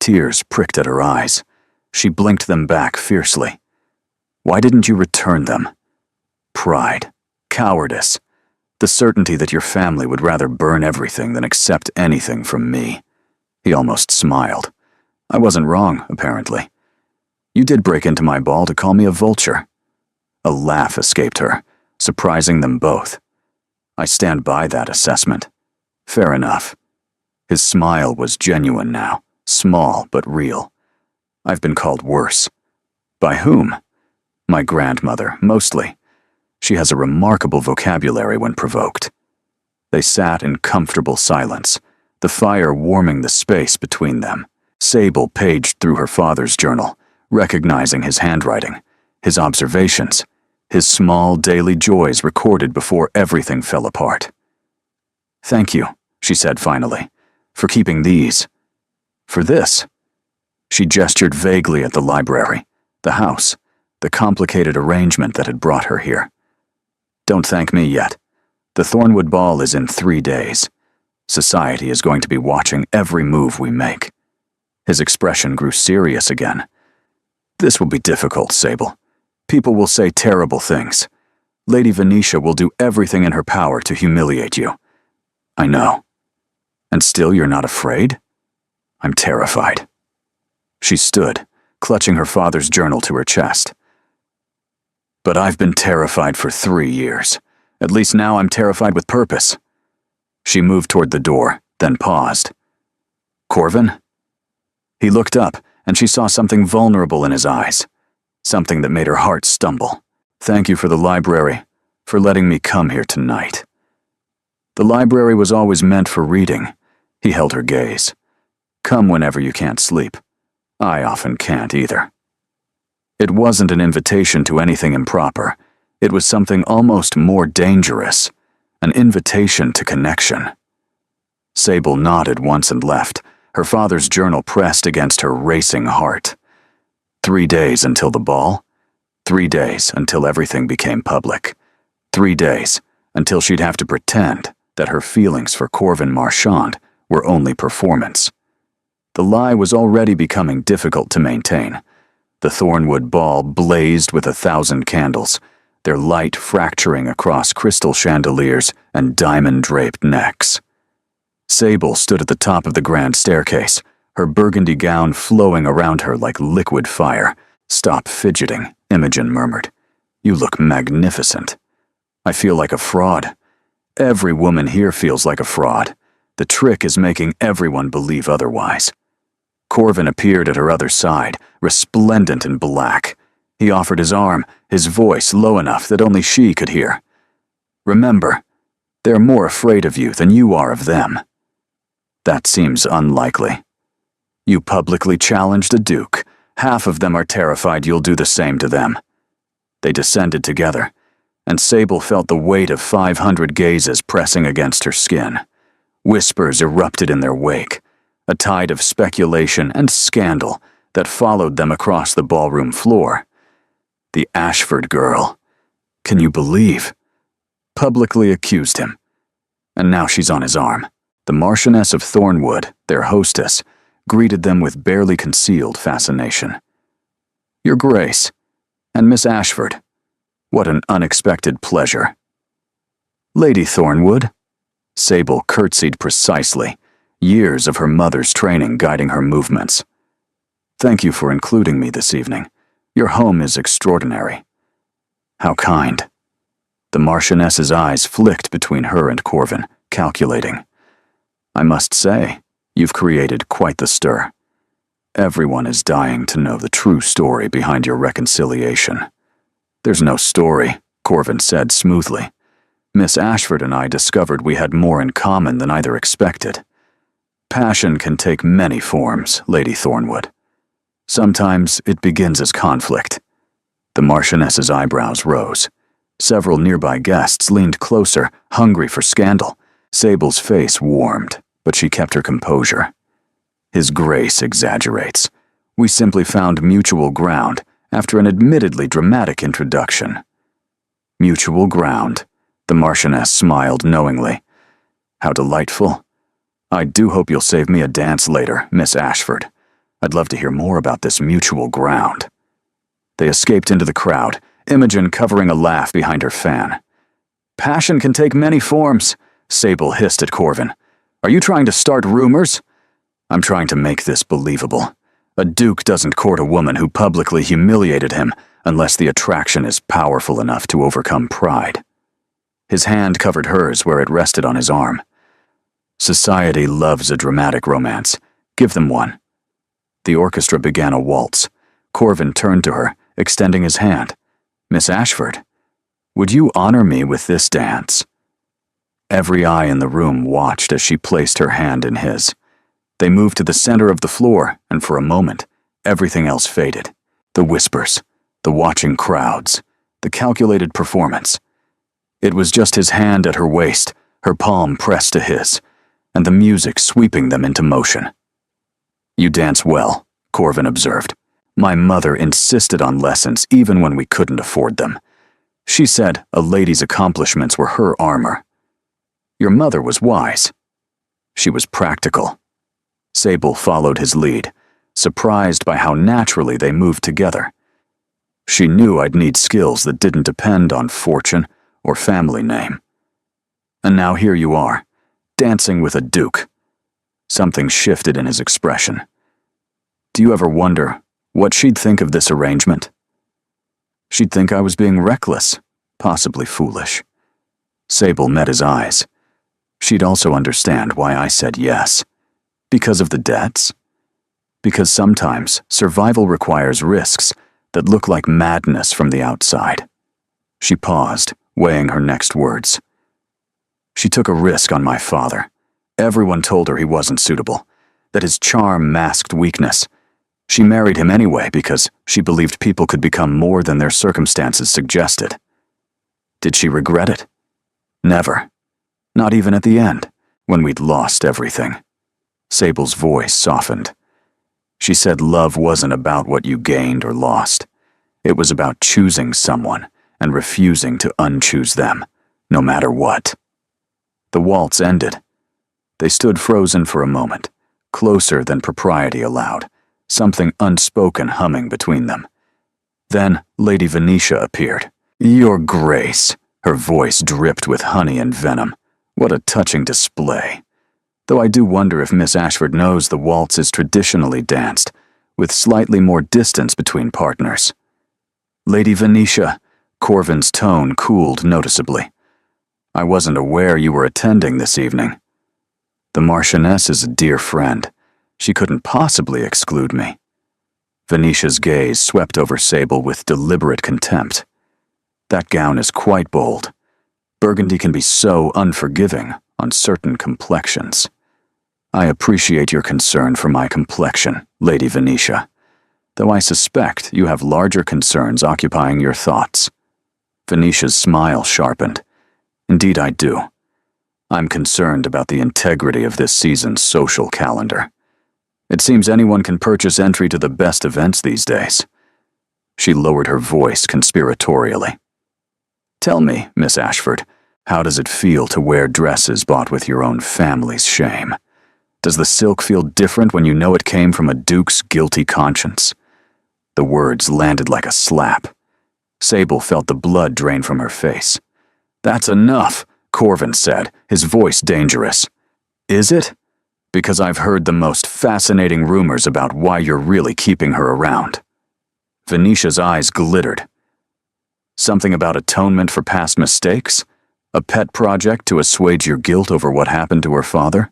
Tears pricked at her eyes. She blinked them back fiercely. Why didn't you return them? Pride. Cowardice. The certainty that your family would rather burn everything than accept anything from me. He almost smiled. I wasn't wrong, apparently. You did break into my ball to call me a vulture. A laugh escaped her, surprising them both. I stand by that assessment. Fair enough. His smile was genuine now, small but real. I've been called worse. By whom? My grandmother, mostly. She has a remarkable vocabulary when provoked. They sat in comfortable silence, the fire warming the space between them. Sable paged through her father's journal, recognizing his handwriting, his observations, his small daily joys recorded before everything fell apart. Thank you, she said finally, for keeping these. For this. She gestured vaguely at the library, the house, the complicated arrangement that had brought her here. Don't thank me yet. The Thornwood Ball is in 3 days. Society is going to be watching every move we make. His expression grew serious again. This will be difficult, Sable. People will say terrible things. Lady Venetia will do everything in her power to humiliate you. I know. And still you're not afraid? I'm terrified. She stood, clutching her father's journal to her chest. But I've been terrified for 3 years. At least now I'm terrified with purpose. She moved toward the door, then paused. Corvin? He looked up, and she saw something vulnerable in his eyes. Something that made her heart stumble. Thank you for the library, for letting me come here tonight. The library was always meant for reading. He held her gaze. Come whenever you can't sleep. I often can't either. It wasn't an invitation to anything improper. It was something almost more dangerous, an invitation to connection. Sable nodded once and left, her father's journal pressed against her racing heart. 3 days until the ball. 3 days until everything became public. 3 days until she'd have to pretend that her feelings for Corvin Marchand were only performance. The lie was already becoming difficult to maintain. The Thornwood Ball blazed with 1,000 candles, their light fracturing across crystal chandeliers and diamond-draped necks. Sable stood at the top of the grand staircase, her burgundy gown flowing around her like liquid fire. Stop fidgeting, Imogen murmured. You look magnificent. I feel like a fraud. Every woman here feels like a fraud. The trick is making everyone believe otherwise. Corvin appeared at her other side, resplendent in black. He offered his arm, his voice low enough that only she could hear. Remember, they're more afraid of you than you are of them. That seems unlikely. You publicly challenged a duke. Half of them are terrified you'll do the same to them. They descended together. and Sable felt the weight of 500 gazes pressing against her skin. Whispers erupted in their wake, a tide of speculation and scandal that followed them across the ballroom floor. The Ashford girl, can you believe? Publicly accused him. And now she's on his arm. The Marchioness of Thornwood, their hostess, greeted them with barely concealed fascination. Your Grace, and Miss Ashford, what an unexpected pleasure. Lady Thornwood, Sable curtsied precisely, years of her mother's training guiding her movements. Thank you for including me this evening. Your home is extraordinary. How kind. The Marchioness's eyes flicked between her and Corvin, calculating. I must say, you've created quite the stir. Everyone is dying to know the true story behind your reconciliation. There's no story, Corvin said smoothly. Miss Ashford and I discovered we had more in common than either expected. Passion can take many forms, Lady Thornwood. Sometimes it begins as conflict. The Marchioness's eyebrows rose. Several nearby guests leaned closer, hungry for scandal. Sable's face warmed, but she kept her composure. His Grace exaggerates. We simply found mutual ground after an admittedly dramatic introduction. Mutual ground, the Marchioness smiled knowingly. How delightful. I do hope you'll save me a dance later, Miss Ashford. I'd love to hear more about this mutual ground. They escaped into the crowd, Imogen covering a laugh behind her fan. Passion can take many forms, Sable hissed at Corvin. Are you trying to start rumors? I'm trying to make this believable. A duke doesn't court a woman who publicly humiliated him unless the attraction is powerful enough to overcome pride. His hand covered hers where it rested on his arm. Society loves a dramatic romance. Give them one. The orchestra began a waltz. Corvin turned to her, extending his hand. Miss Ashford, would you honor me with this dance? Every eye in the room watched as she placed her hand in his. They moved to the center of the floor, and for a moment, everything else faded. The whispers, the watching crowds, the calculated performance. It was just his hand at her waist, her palm pressed to his, and the music sweeping them into motion. You dance well, Corvin observed. My mother insisted on lessons even when we couldn't afford them. She said a lady's accomplishments were her armor. Your mother was wise. She was practical. Sable followed his lead, surprised by how naturally they moved together. She knew I'd need skills that didn't depend on fortune or family name. And now here you are, dancing with a duke. Something shifted in his expression. Do you ever wonder what she'd think of this arrangement? She'd think I was being reckless, possibly foolish. Sable met his eyes. She'd also understand why I said yes. Because of the debts? Because sometimes survival requires risks that look like madness from the outside. She paused, weighing her next words. She took a risk on my father. Everyone told her he wasn't suitable, that his charm masked weakness. She married him anyway because she believed people could become more than their circumstances suggested. Did she regret it? Never. Not even at the end, when we'd lost everything. Sable's voice softened. She said love wasn't about what you gained or lost. It was about choosing someone and refusing to unchoose them, no matter what. The waltz ended. They stood frozen for a moment, closer than propriety allowed, something unspoken humming between them. Then Lady Venetia appeared. Your Grace. Her voice dripped with honey and venom. What a touching display. Though I do wonder if Miss Ashford knows the waltz is traditionally danced, with slightly more distance between partners. Lady Venetia, Corvin's tone cooled noticeably. I wasn't aware you were attending this evening. The Marchioness is a dear friend. She couldn't possibly exclude me. Venetia's gaze swept over Sable with deliberate contempt. That gown is quite bold. Burgundy can be so unforgiving on certain complexions. I appreciate your concern for my complexion, Lady Venetia, though I suspect you have larger concerns occupying your thoughts. Venetia's smile sharpened. Indeed I do. I'm concerned about the integrity of this season's social calendar. It seems anyone can purchase entry to the best events these days. She lowered her voice conspiratorially. Tell me, Miss Ashford, how does it feel to wear dresses bought with your own family's shame? Does the silk feel different when you know it came from a duke's guilty conscience? The words landed like a slap. Sable felt the blood drain from her face. That's enough, Corvin said, his voice dangerous. Is it? Because I've heard the most fascinating rumors about why you're really keeping her around. Venetia's eyes glittered. Something about atonement for past mistakes? A pet project to assuage your guilt over what happened to her father?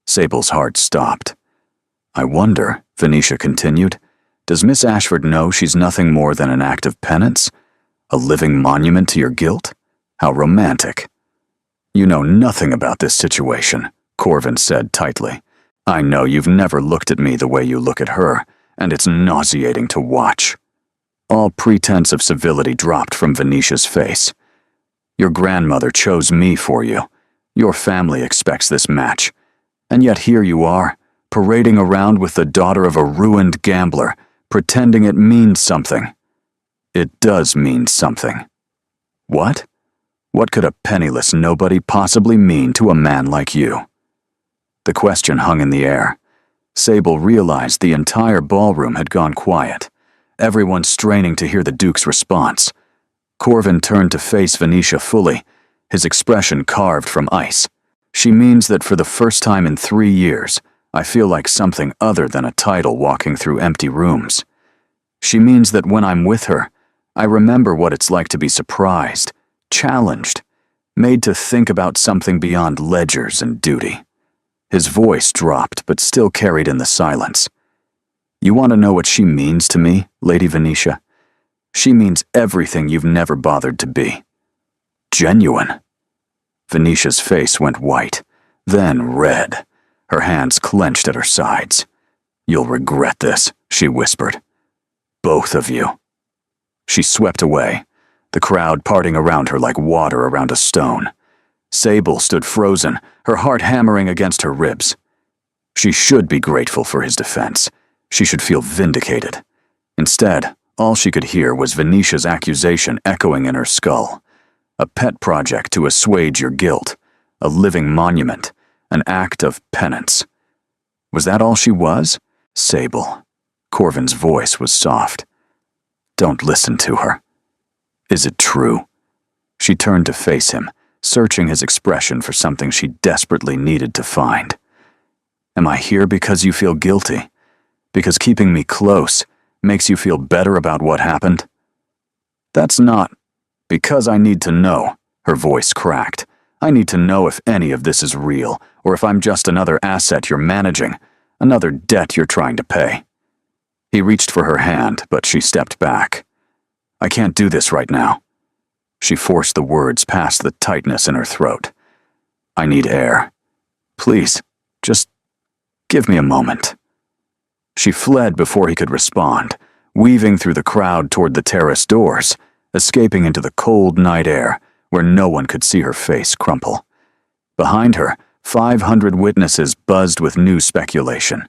Sable's heart stopped. I wonder, Venetia continued, does Miss Ashford know she's nothing more than an act of penance? A living monument to your guilt? How romantic. You know nothing about this situation, Corvin said tightly. I know you've never looked at me the way you look at her, and it's nauseating to watch. All pretense of civility dropped from Venetia's face. Your grandmother chose me for you. Your family expects this match. And yet here you are, parading around with the daughter of a ruined gambler, pretending it means something. It does mean something. What? What could a penniless nobody possibly mean to a man like you? The question hung in the air. Sable realized the entire ballroom had gone quiet, everyone straining to hear the Duke's response. Corvin turned to face Venetia fully, his expression carved from ice. She means that for the first time in 3 years, I feel like something other than a title walking through empty rooms. She means that when I'm with her, I remember what it's like to be surprised, challenged, made to think about something beyond ledgers and duty. His voice dropped, but still carried in the silence. You want to know what she means to me, Lady Venetia? She means everything you've never bothered to be. Genuine. Venetia's face went white, then red. Her hands clenched at her sides. You'll regret this, she whispered. Both of you. She swept away, the crowd parting around her like water around a stone. Sable stood frozen, her heart hammering against her ribs. She should be grateful for his defense. She should feel vindicated. Instead, all she could hear was Venetia's accusation echoing in her skull. A pet project to assuage your guilt, a living monument, an act of penance. Was that all she was? Sable. Corvin's voice was soft. Don't listen to her. Is it true? She turned to face him, searching his expression for something she desperately needed to find. Am I here because you feel guilty? Because keeping me close makes you feel better about what happened? That's not. Because I need to know, her voice cracked. I need to know if any of this is real, or if I'm just another asset you're managing, another debt you're trying to pay. He reached for her hand, but she stepped back. I can't do this right now. She forced the words past the tightness in her throat. I need air. Please, just give me a moment. She fled before he could respond, weaving through the crowd toward the terrace doors, escaping into the cold night air where no one could see her face crumple. Behind her, 500 witnesses buzzed with new speculation.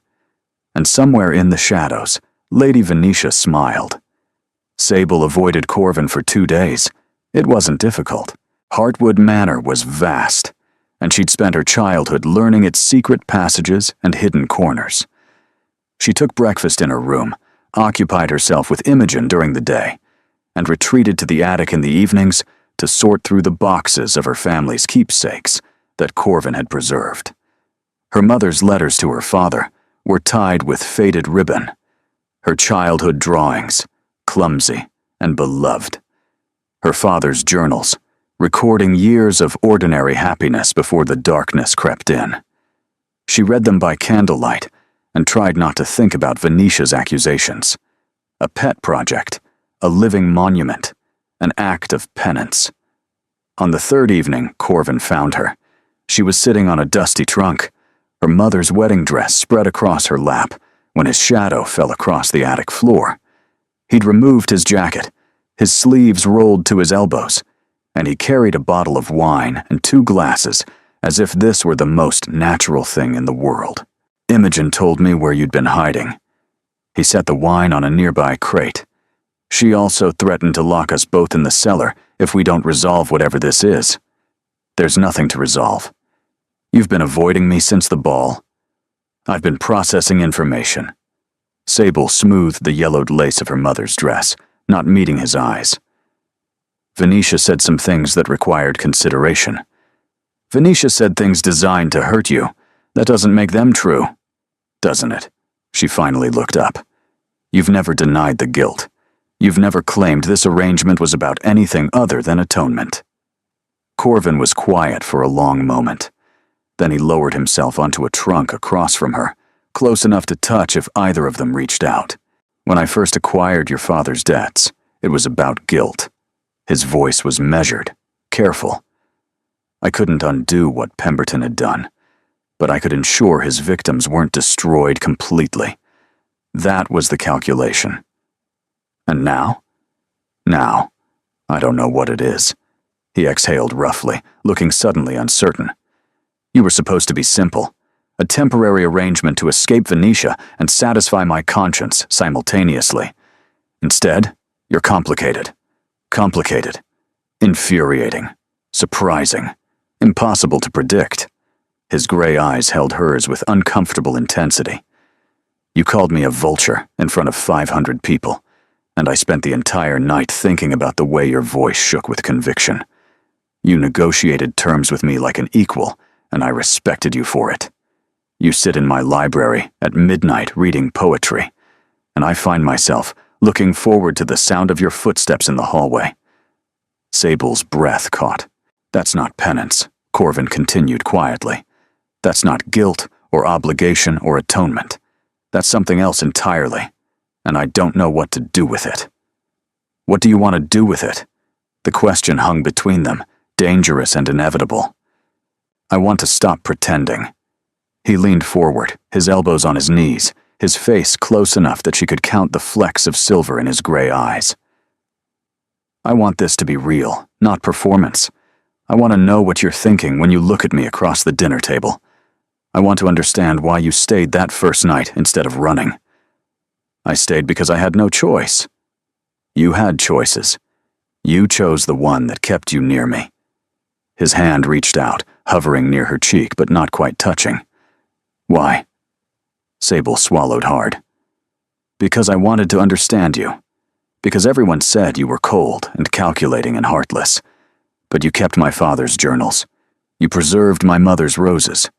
And somewhere in the shadows, Lady Venetia smiled. Sable avoided Corvin for 2 days. It wasn't difficult. Heartwood Manor was vast, and she'd spent her childhood learning its secret passages and hidden corners. She took breakfast in her room, occupied herself with Imogen during the day, and retreated to the attic in the evenings to sort through the boxes of her family's keepsakes that Corvin had preserved. Her mother's letters to her father were tied with faded ribbon. Her childhood drawings, clumsy and beloved. Her father's journals, recording years of ordinary happiness before the darkness crept in. She read them by candlelight and tried not to think about Venetia's accusations. A pet project, a living monument, an act of penance. On the 3rd evening, Corvin found her. She was sitting on a dusty trunk, her mother's wedding dress spread across her lap when his shadow fell across the attic floor. He'd removed his jacket, His sleeves rolled to his elbows, and he carried a bottle of wine and 2 glasses as if this were the most natural thing in the world. Imogen told me where you'd been hiding. He set the wine on a nearby crate. She also threatened to lock us both in the cellar if we don't resolve whatever this is. There's nothing to resolve. You've been avoiding me since the ball. I've been processing information. Sable smoothed the yellowed lace of her mother's dress, not meeting his eyes. Venetia said some things that required consideration. Venetia said things designed to hurt you. That doesn't make them true, doesn't it? She finally looked up. You've never denied the guilt. You've never claimed this arrangement was about anything other than atonement. Corvin was quiet for a long moment. Then he lowered himself onto a trunk across from her, close enough to touch if either of them reached out. When I first acquired your father's debts, it was about guilt. His voice was measured, careful. I couldn't undo what Pemberton had done, but I could ensure his victims weren't destroyed completely. That was the calculation. And now? Now, I don't know what it is. He exhaled roughly, looking suddenly uncertain. You were supposed to be simple. A temporary arrangement to escape Venetia and satisfy my conscience simultaneously. Instead, you're complicated. Complicated. Infuriating. Surprising. Impossible to predict. His gray eyes held hers with uncomfortable intensity. You called me a vulture in front of 500 people, and I spent the entire night thinking about the way your voice shook with conviction. You negotiated terms with me like an equal, and I respected you for it. You sit in my library at midnight reading poetry, and I find myself looking forward to the sound of your footsteps in the hallway. Sable's breath caught. That's not penance, Corvin continued quietly. That's not guilt or obligation or atonement. That's something else entirely, and I don't know what to do with it. What do you want to do with it? The question hung between them, dangerous and inevitable. I want to stop pretending. He leaned forward, his elbows on his knees, his face close enough that she could count the flecks of silver in his gray eyes. I want this to be real, not performance. I want to know what you're thinking when you look at me across the dinner table. I want to understand why you stayed that first night instead of running. I stayed because I had no choice. You had choices. You chose the one that kept you near me. His hand reached out, hovering near her cheek but not quite touching. Why? Sable swallowed hard. Because I wanted to understand you. Because everyone said you were cold and calculating and heartless. But you kept my father's journals. You preserved my mother's roses.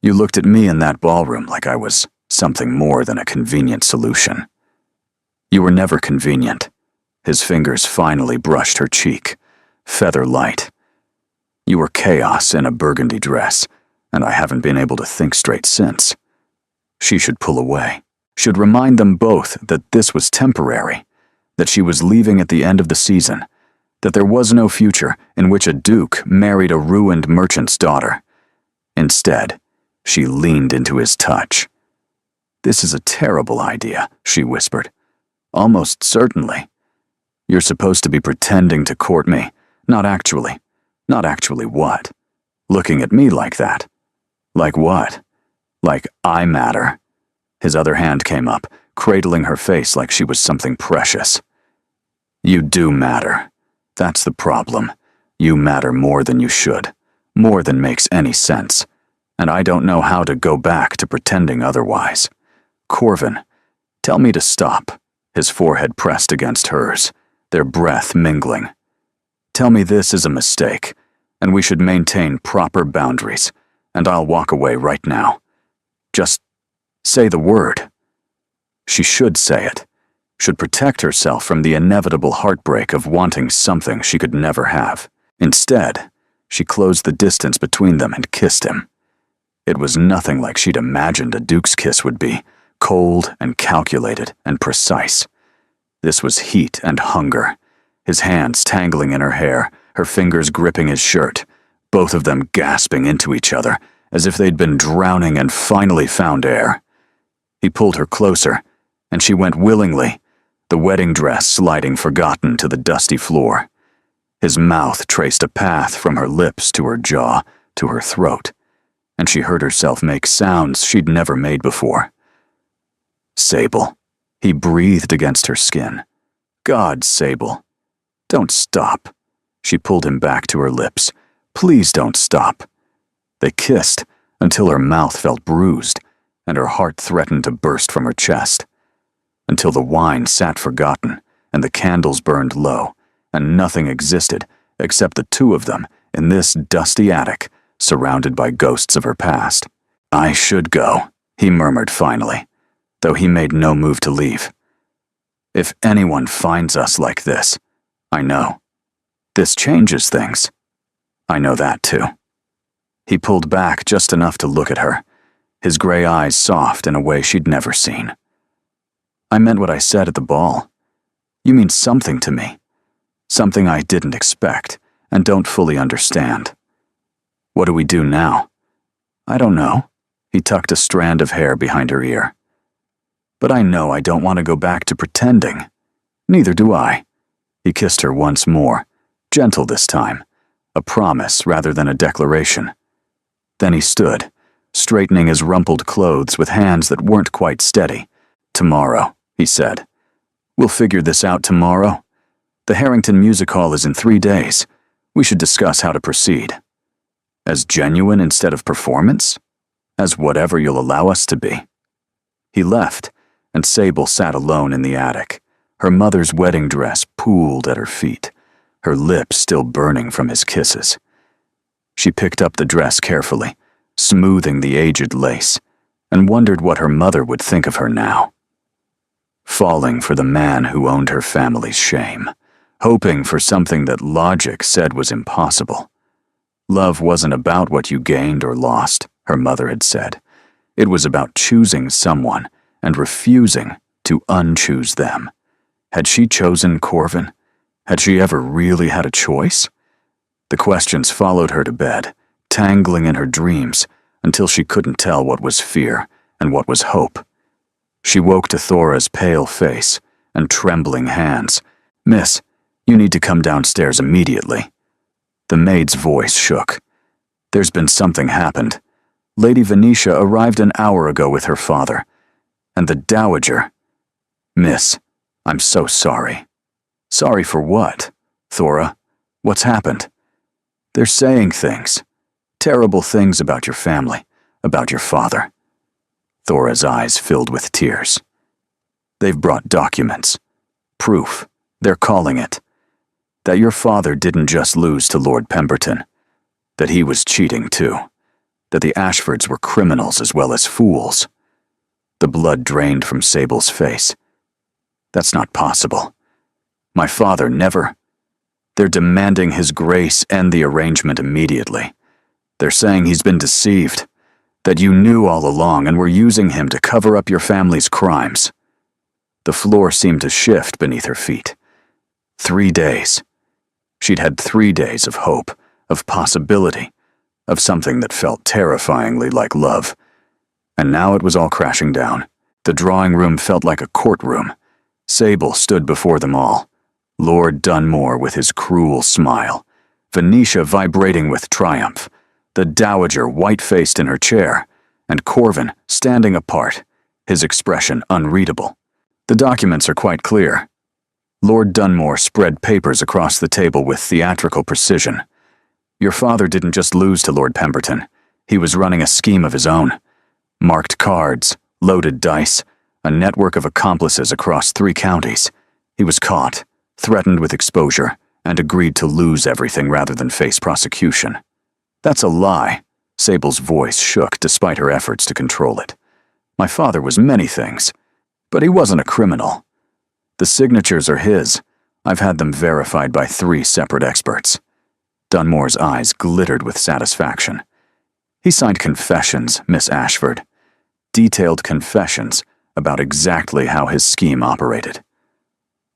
You looked at me in that ballroom like I was something more than a convenient solution. You were never convenient. His fingers finally brushed her cheek, feather light. You were chaos in a burgundy dress, and I haven't been able to think straight since. She should pull away, should remind them both that this was temporary, that she was leaving at the end of the season, that there was no future in which a duke married a ruined merchant's daughter. Instead, she leaned into his touch. This is a terrible idea, she whispered. Almost certainly. You're supposed to be pretending to court me, not actually. Not actually what? Looking at me like that. Like what? Like I matter. His other hand came up, cradling her face like she was something precious. You do matter. That's the problem. You matter more than you should, more than makes any sense, and I don't know how to go back to pretending otherwise. Corvin, tell me to stop. His forehead pressed against hers, their breath mingling. Tell me this is a mistake, and we should maintain proper boundaries, and I'll walk away right now. Just say the word. She should say it, should protect herself from the inevitable heartbreak of wanting something she could never have. Instead, she closed the distance between them and kissed him. It was nothing like she'd imagined a duke's kiss would be, cold and calculated and precise. This was heat and hunger, his hands tangling in her hair, her fingers gripping his shirt, both of them gasping into each other, as if they'd been drowning and finally found air. He pulled her closer, and she went willingly, the wedding dress sliding forgotten to the dusty floor. His mouth traced a path from her lips to her jaw to her throat, and she heard herself make sounds she'd never made before. Sable. He breathed against her skin. God, Sable. Don't stop. She pulled him back to her lips. Please don't stop. They kissed until her mouth felt bruised and her heart threatened to burst from her chest. Until the wine sat forgotten and the candles burned low and nothing existed except the two of them in this dusty attic surrounded by ghosts of her past. I should go, he murmured finally, though he made no move to leave. If anyone finds us like this, I know. This changes things. I know that too. He pulled back just enough to look at her, his gray eyes soft in a way she'd never seen. I meant what I said at the ball. You mean something to me. Something I didn't expect and don't fully understand. What do we do now? I don't know. He tucked a strand of hair behind her ear. But I know I don't want to go back to pretending. Neither do I. He kissed her once more, gentle this time, a promise rather than a declaration. Then he stood, straightening his rumpled clothes with hands that weren't quite steady. Tomorrow, he said. We'll figure this out tomorrow. The Harrington Music Hall is in 3 days. We should discuss how to proceed. As genuine instead of performance? As whatever you'll allow us to be. He left, and Sable sat alone in the attic, her mother's wedding dress pooled at her feet, her lips still burning from his kisses. She picked up the dress carefully, smoothing the aged lace, and wondered what her mother would think of her now. Falling for the man who owned her family's shame, hoping for something that logic said was impossible. Love wasn't about what you gained or lost, her mother had said. It was about choosing someone and refusing to unchoose them. Had she chosen Corvin? Had she ever really had a choice? The questions followed her to bed, tangling in her dreams until she couldn't tell what was fear and what was hope. She woke to Thora's pale face and trembling hands. Miss, you need to come downstairs immediately. The maid's voice shook. There's been something happened. Lady Venetia arrived an hour ago with her father. And the Dowager. Miss, I'm so sorry. Sorry for what? Thora, what's happened? They're saying things. Terrible things about your family, about your father. Thora's eyes filled with tears. They've brought documents. Proof. They're calling it. That your father didn't just lose to Lord Pemberton. That he was cheating too. That the Ashfords were criminals as well as fools. The blood drained from Sable's face. That's not possible. My father never. They're demanding his grace end the arrangement immediately. They're saying he's been deceived, that you knew all along and were using him to cover up your family's crimes. The floor seemed to shift beneath her feet. 3 days. She'd had 3 days of hope, of possibility, of something that felt terrifyingly like love. And now it was all crashing down. The drawing room felt like a courtroom. Sable stood before them all. Lord Dunmore with his cruel smile. Venetia vibrating with triumph. The Dowager white-faced in her chair. And Corvin standing apart, his expression unreadable. The documents are quite clear. Lord Dunmore spread papers across the table with theatrical precision. Your father didn't just lose to Lord Pemberton. He was running a scheme of his own. Marked cards, loaded dice, a network of accomplices across 3 counties. He was caught, threatened with exposure, and agreed to lose everything rather than face prosecution. That's a lie. Sable's voice shook despite her efforts to control it. My father was many things, but he wasn't a criminal. The signatures are his. I've had them verified by 3 separate experts. Dunmore's eyes glittered with satisfaction. He signed confessions, Miss Ashford. Detailed confessions about exactly how his scheme operated.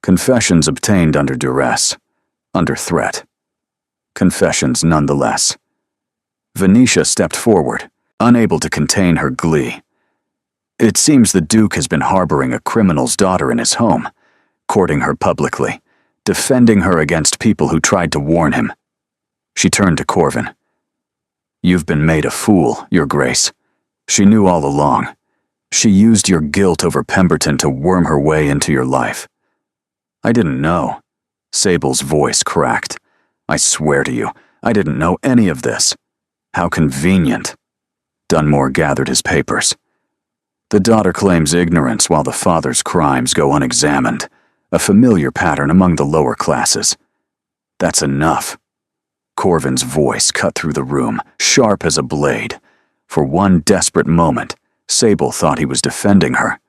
Confessions obtained under duress, under threat. Confessions nonetheless. Venetia stepped forward, unable to contain her glee. It seems the Duke has been harboring a criminal's daughter in his home, courting her publicly, defending her against people who tried to warn him. She turned to Corvin. "You've been made a fool, Your Grace. She knew all along. She used your guilt over Pemberton to worm her way into your life." "I didn't know." Sable's voice cracked. "I swear to you, I didn't know any of this. How convenient." Dunmore gathered his papers. "The daughter claims ignorance while the father's crimes go unexamined, a familiar pattern among the lower classes. That's enough." Corvin's voice cut through the room, sharp as a blade. For one desperate moment, Sable thought he was defending her,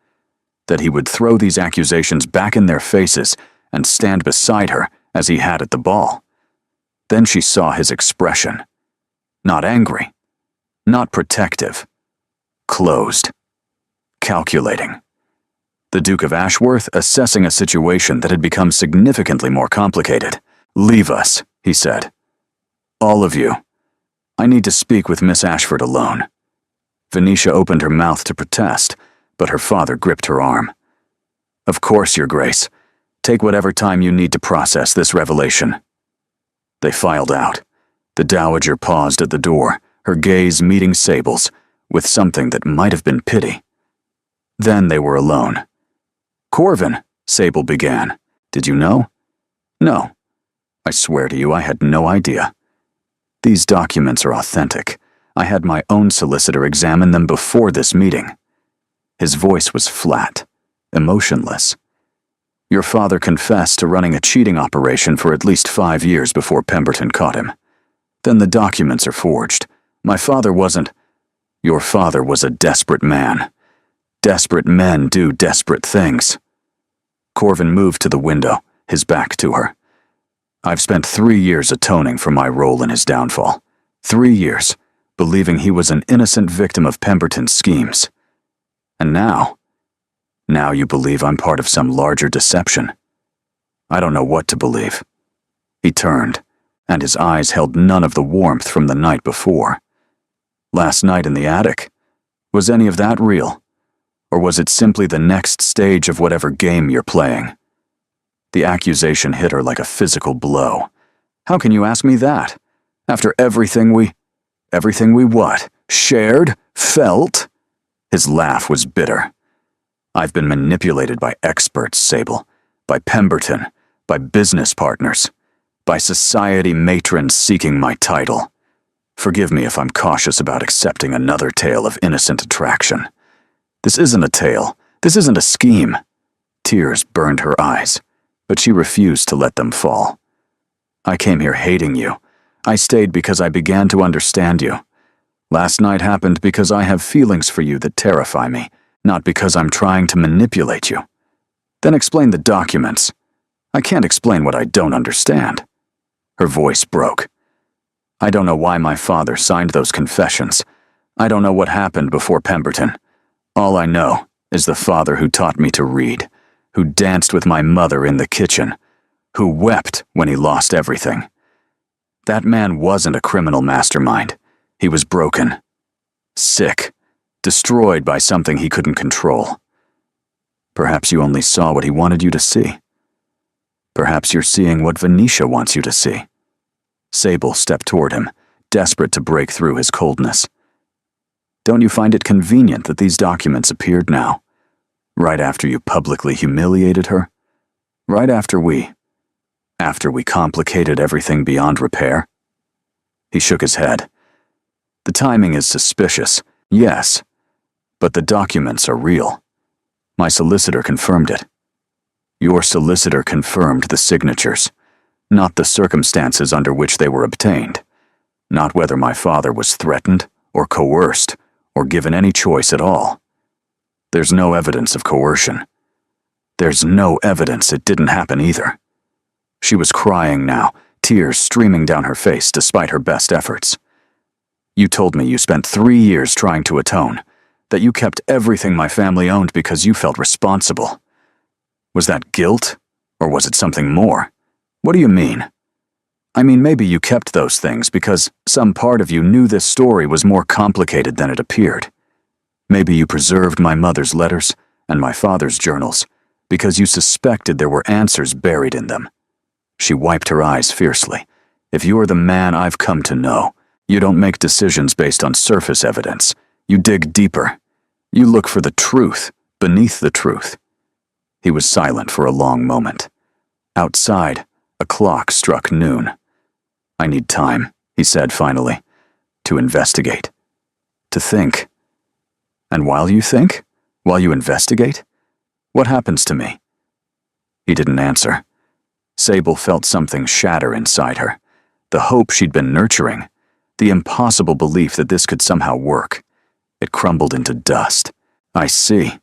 that he would throw these accusations back in their faces and stand beside her as he had at the ball. Then she saw his expression. Not angry, not protective, closed, calculating. The Duke of Ashworth assessing a situation that had become significantly more complicated. "Leave us," he said. "All of you. I need to speak with Miss Ashford alone." Venetia opened her mouth to protest, but her father gripped her arm. "Of course, Your Grace. Take whatever time you need to process this revelation." They filed out. The Dowager paused at the door, her gaze meeting Sable's, with something that might have been pity. Then they were alone. "Corvin," Sable began. "Did you know?" "No. I swear to you I had no idea. These documents are authentic. I had my own solicitor examine them before this meeting." His voice was flat, emotionless. "Your father confessed to running a cheating operation for at least 5 years before Pemberton caught him. Then the documents are forged. My father wasn't—" "Your father was a desperate man. Desperate men do desperate things." Corvin moved to the window, his back to her. "I've spent 3 years atoning for my role in his downfall. 3 years, believing he was an innocent victim of Pemberton's schemes. And now you believe I'm part of some larger deception. I don't know what to believe." He turned, and his eyes held none of the warmth from the night before. "Last night in the attic? Was any of that real? Or was it simply the next stage of whatever game you're playing?" The accusation hit her like a physical blow. "How can you ask me that? After everything we what? Shared? Felt?" His laugh was bitter. "I've been manipulated by experts, Sable. By Pemberton. By business partners. By society matrons seeking my title. Forgive me if I'm cautious about accepting another tale of innocent attraction. This isn't a tale. This isn't a scheme." Tears burned her eyes, but she refused to let them fall. "I came here hating you. I stayed because I began to understand you. Last night happened because I have feelings for you that terrify me, not because I'm trying to manipulate you." "Then explain the documents." "I can't explain what I don't understand." Her voice broke. "I don't know why my father signed those confessions. I don't know what happened before Pemberton. All I know is the father who taught me to read, who danced with my mother in the kitchen, who wept when he lost everything. That man wasn't a criminal mastermind. He was broken, sick, destroyed by something he couldn't control. Perhaps you only saw what he wanted you to see. Perhaps you're seeing what Venetia wants you to see." Sable stepped toward him, desperate to break through his coldness. "Don't you find it convenient that these documents appeared now, right after you publicly humiliated her? Right after we complicated everything beyond repair?" He shook his head. "The timing is suspicious, yes, but the documents are real. My solicitor confirmed it." "Your solicitor confirmed the signatures, not the circumstances under which they were obtained, not whether my father was threatened or coerced or given any choice at all. There's no evidence of coercion. There's no evidence it didn't happen either." She was crying now, tears streaming down her face despite her best efforts. "You told me you spent 3 years trying to atone, that you kept everything my family owned because you felt responsible. Was that guilt, or was it something more? What do you mean?" "I mean, maybe you kept those things because some part of you knew this story was more complicated than it appeared. Maybe you preserved my mother's letters and my father's journals because you suspected there were answers buried in them. She wiped her eyes fiercely. If you're the man I've come to know, you don't make decisions based on surface evidence. You dig deeper. You look for the truth beneath the truth. He was silent for a long moment. Outside, a clock struck noon. I need time, he said finally, to investigate, to think. And while you think? While you investigate? What happens to me? He didn't answer. Sable felt something shatter inside her. The hope she'd been nurturing, the impossible belief that this could somehow work. It crumbled into dust. I see.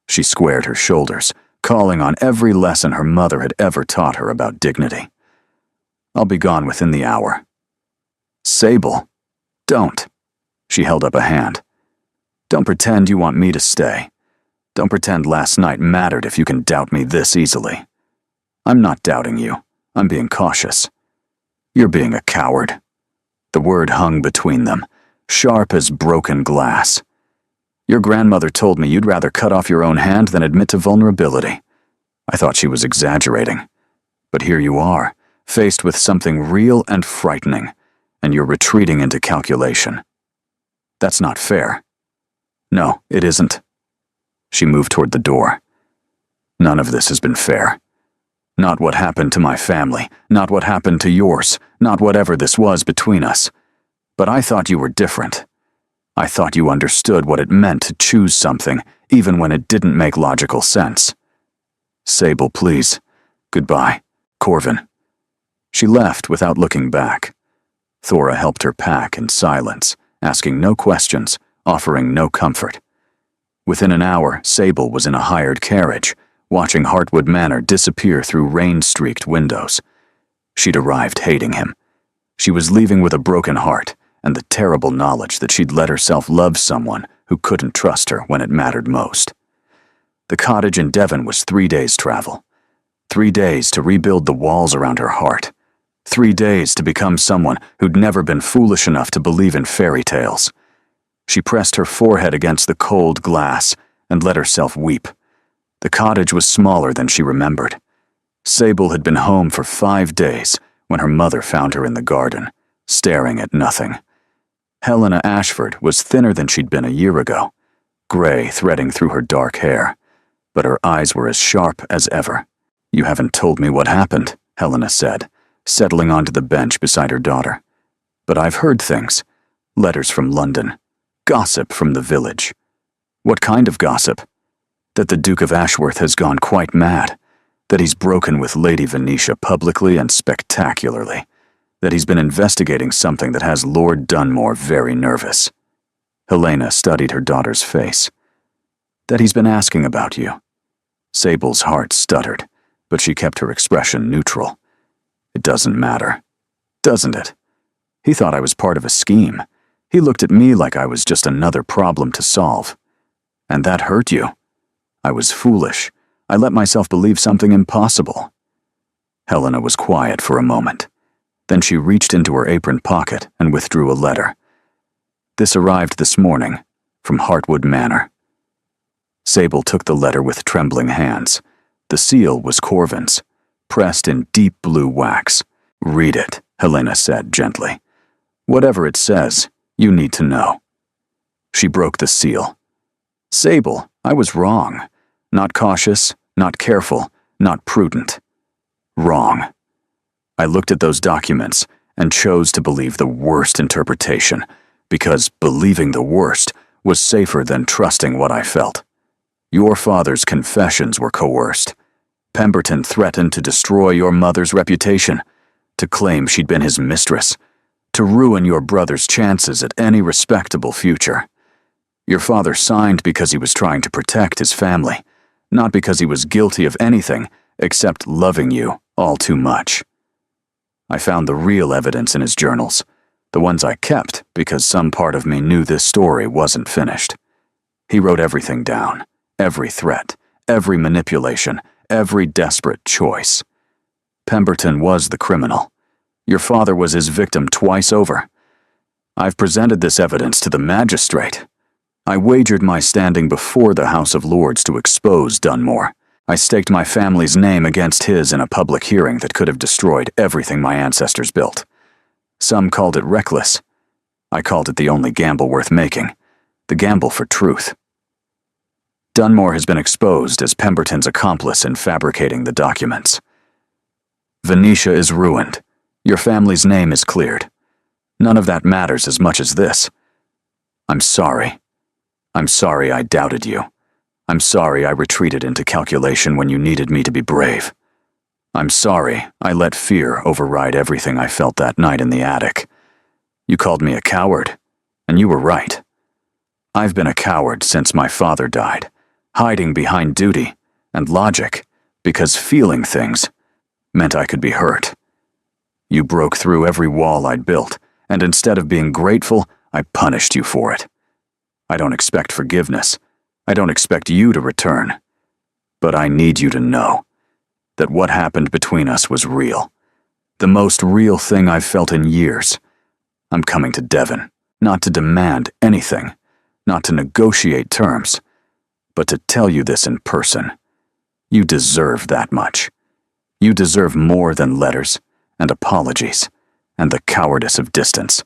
She squared her shoulders, calling on every lesson her mother had ever taught her about dignity. I'll be gone within the hour. Sable, don't. She held up a hand. Don't pretend you want me to stay. Don't pretend last night mattered if you can doubt me this easily. I'm not doubting you. I'm being cautious. You're being a coward. The word hung between them, sharp as broken glass. Your grandmother told me you'd rather cut off your own hand than admit to vulnerability. I thought she was exaggerating. But here you are, faced with something real and frightening, and you're retreating into calculation. That's not fair. No, it isn't. She moved toward the door. None of this has been fair. Not what happened to my family, not what happened to yours, not whatever this was between us. But I thought you were different. I thought you understood what it meant to choose something, even when it didn't make logical sense. Sable, please. Goodbye. Corvin. She left without looking back. Thora helped her pack in silence, asking no questions, offering no comfort. Within an hour, Sable was in a hired carriage, watching Heartwood Manor disappear through rain-streaked windows. She'd arrived hating him. She was leaving with a broken heart, and the terrible knowledge that she'd let herself love someone who couldn't trust her when it mattered most. The cottage in Devon was 3 days' travel. 3 days to rebuild the walls around her heart. 3 days to become someone who'd never been foolish enough to believe in fairy tales. She pressed her forehead against the cold glass and let herself weep. The cottage was smaller than she remembered. Sable had been home for 5 days when her mother found her in the garden, staring at nothing. Helena Ashford was thinner than she'd been a year ago, gray threading through her dark hair, but her eyes were as sharp as ever. You haven't told me what happened, Helena said, settling onto the bench beside her daughter. But I've heard things. Letters from London. Gossip from the village. What kind of gossip? That the Duke of Ashworth has gone quite mad. That he's broken with Lady Venetia publicly and spectacularly. That he's been investigating something that has Lord Dunmore very nervous. Helena studied her daughter's face. That he's been asking about you. Sable's heart stuttered, but she kept her expression neutral. It doesn't matter. Doesn't it? He thought I was part of a scheme. He looked at me like I was just another problem to solve. And that hurt you. I was foolish. I let myself believe something impossible. Helena was quiet for a moment. Then she reached into her apron pocket and withdrew a letter. This arrived this morning, from Heartwood Manor. Sable took the letter with trembling hands. The seal was Corvin's, pressed in deep blue wax. Read it, Helena said gently. Whatever it says, you need to know. She broke the seal. Sable, I was wrong. Not cautious, not careful, not prudent. Wrong. I looked at those documents and chose to believe the worst interpretation, because believing the worst was safer than trusting what I felt. Your father's confessions were coerced. Pemberton threatened to destroy your mother's reputation, to claim she'd been his mistress, to ruin your brother's chances at any respectable future. Your father signed because he was trying to protect his family, not because he was guilty of anything except loving you all too much. I found the real evidence in his journals, the ones I kept because some part of me knew this story wasn't finished. He wrote everything down, every threat, every manipulation, every desperate choice. Pemberton was the criminal. Your father was his victim twice over. I've presented this evidence to the magistrate. I wagered my standing before the House of Lords to expose Dunmore. I staked my family's name against his in a public hearing that could have destroyed everything my ancestors built. Some called it reckless. I called it the only gamble worth making, the gamble for truth. Dunmore has been exposed as Pemberton's accomplice in fabricating the documents. Venetia is ruined. Your family's name is cleared. None of that matters as much as this. I'm sorry. I'm sorry I doubted you. I'm sorry I retreated into calculation when you needed me to be brave. I'm sorry I let fear override everything I felt that night in the attic. You called me a coward, and you were right. I've been a coward since my father died, hiding behind duty and logic because feeling things meant I could be hurt. You broke through every wall I'd built, and instead of being grateful, I punished you for it. I don't expect forgiveness. I don't expect you to return. But I need you to know that what happened between us was real. The most real thing I've felt in years. I'm coming to Devon, not to demand anything, not to negotiate terms, but to tell you this in person. You deserve that much. You deserve more than letters and apologies and the cowardice of distance.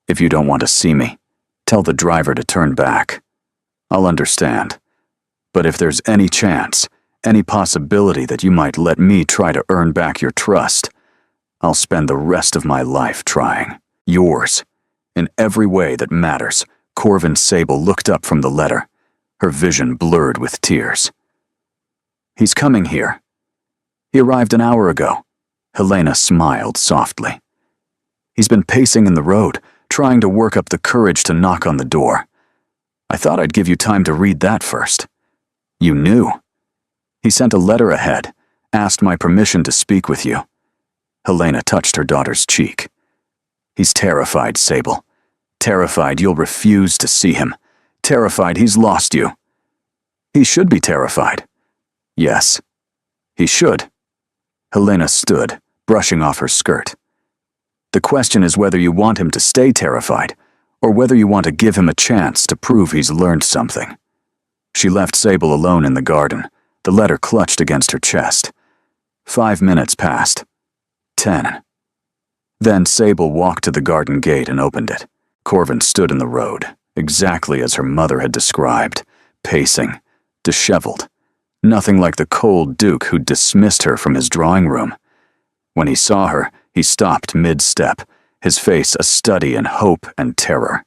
If you don't want to see me, tell the driver to turn back. I'll understand. But if there's any chance, any possibility that you might let me try to earn back your trust, I'll spend the rest of my life trying. Yours. In every way that matters. Corvin Sable looked up from the letter, her vision blurred with tears. He's coming here. He arrived an hour ago. Helena smiled softly. He's been pacing in the road, trying to work up the courage to knock on the door. I thought I'd give you time to read that first. You knew. He sent a letter ahead, asked my permission to speak with you. Helena touched her daughter's cheek. He's terrified, Sable. Terrified you'll refuse to see him. Terrified he's lost you. He should be terrified. Yes, he should. Helena stood, brushing off her skirt. The question is whether you want him to stay terrified, or whether you want to give him a chance to prove he's learned something. She left Sable alone in the garden, the letter clutched against her chest. 5 minutes passed. 10. Then Sable walked to the garden gate and opened it. Corvin stood in the road, exactly as her mother had described, pacing, disheveled, nothing like the cold Duke who'd dismissed her from his drawing room. When he saw her, he stopped mid-step, his face a study in hope and terror.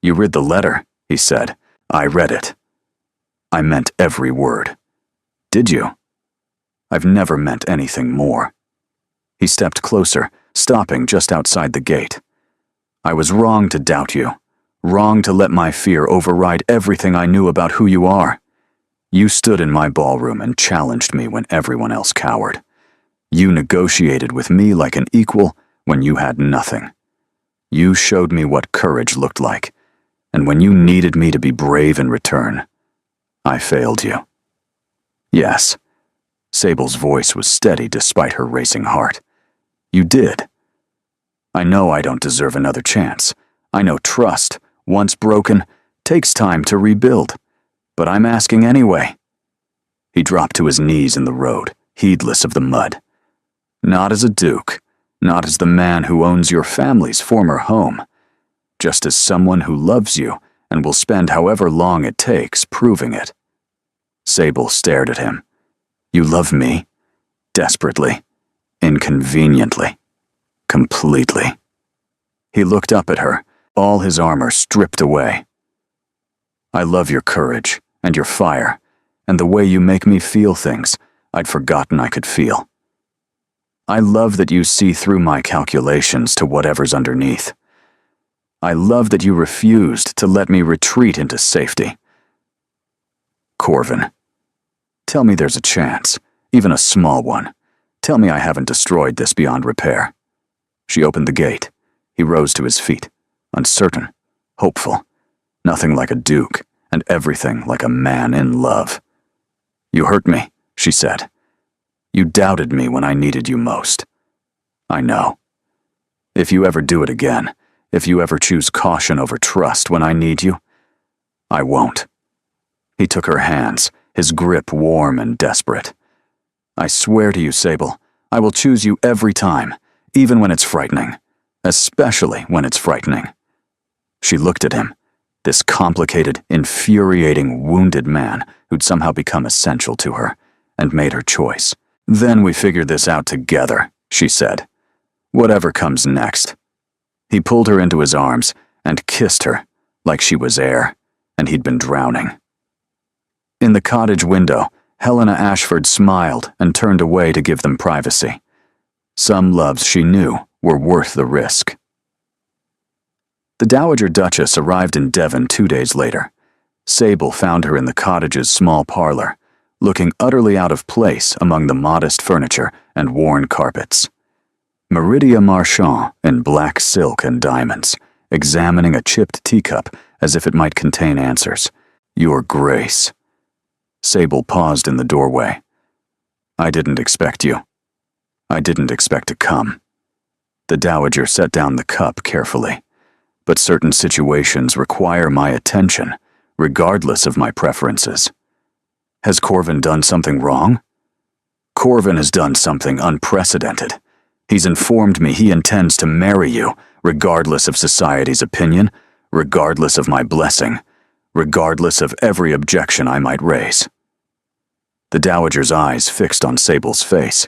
You read the letter, he said. I read it. I meant every word. Did you? I've never meant anything more. He stepped closer, stopping just outside the gate. I was wrong to doubt you, wrong to let my fear override everything I knew about who you are. You stood in my ballroom and challenged me when everyone else cowered. You negotiated with me like an equal when you had nothing. You showed me what courage looked like, and when you needed me to be brave in return, I failed you. Yes, Sable's voice was steady despite her racing heart. You did. I know I don't deserve another chance. I know trust, once broken, takes time to rebuild. But I'm asking anyway. He dropped to his knees in the road, heedless of the mud. Not as a duke, not as the man who owns your family's former home, just as someone who loves you and will spend however long it takes proving it. Sable stared at him. You love me? Desperately, inconveniently, completely. He looked up at her, all his armor stripped away. I love your courage and your fire, and the way you make me feel things I'd forgotten I could feel. I love that you see through my calculations to whatever's underneath. I love that you refused to let me retreat into safety. Corvin, tell me there's a chance, even a small one. Tell me I haven't destroyed this beyond repair. She opened the gate. He rose to his feet, uncertain, hopeful, nothing like a duke, and everything like a man in love. You hurt me, she said. You doubted me when I needed you most. I know. If you ever do it again, if you ever choose caution over trust when I need you, I won't. He took her hands, his grip warm and desperate. "I swear to you, Sable, I will choose you every time, even when it's frightening. Especially when it's frightening." She looked at him, this complicated, infuriating, wounded man who'd somehow become essential to her, and made her choice. "Then we figure this out together," she said. "Whatever comes next." He pulled her into his arms and kissed her like she was air, and he'd been drowning. In the cottage window, Helena Ashford smiled and turned away to give them privacy. Some loves she knew were worth the risk. The Dowager Duchess arrived in Devon 2 days later. Sable found her in the cottage's small parlor, looking utterly out of place among the modest furniture and worn carpets. Meridia Marchand in black silk and diamonds, examining a chipped teacup as if it might contain answers. "Your Grace." Sable paused in the doorway. "I didn't expect you. I didn't expect to come." The Dowager set down the cup carefully. "But certain situations require my attention, regardless of my preferences." "Has Corvin done something wrong?" "Corvin has done something unprecedented. He's informed me he intends to marry you, regardless of society's opinion, regardless of my blessing, regardless of every objection I might raise." The Dowager's eyes fixed on Sable's face.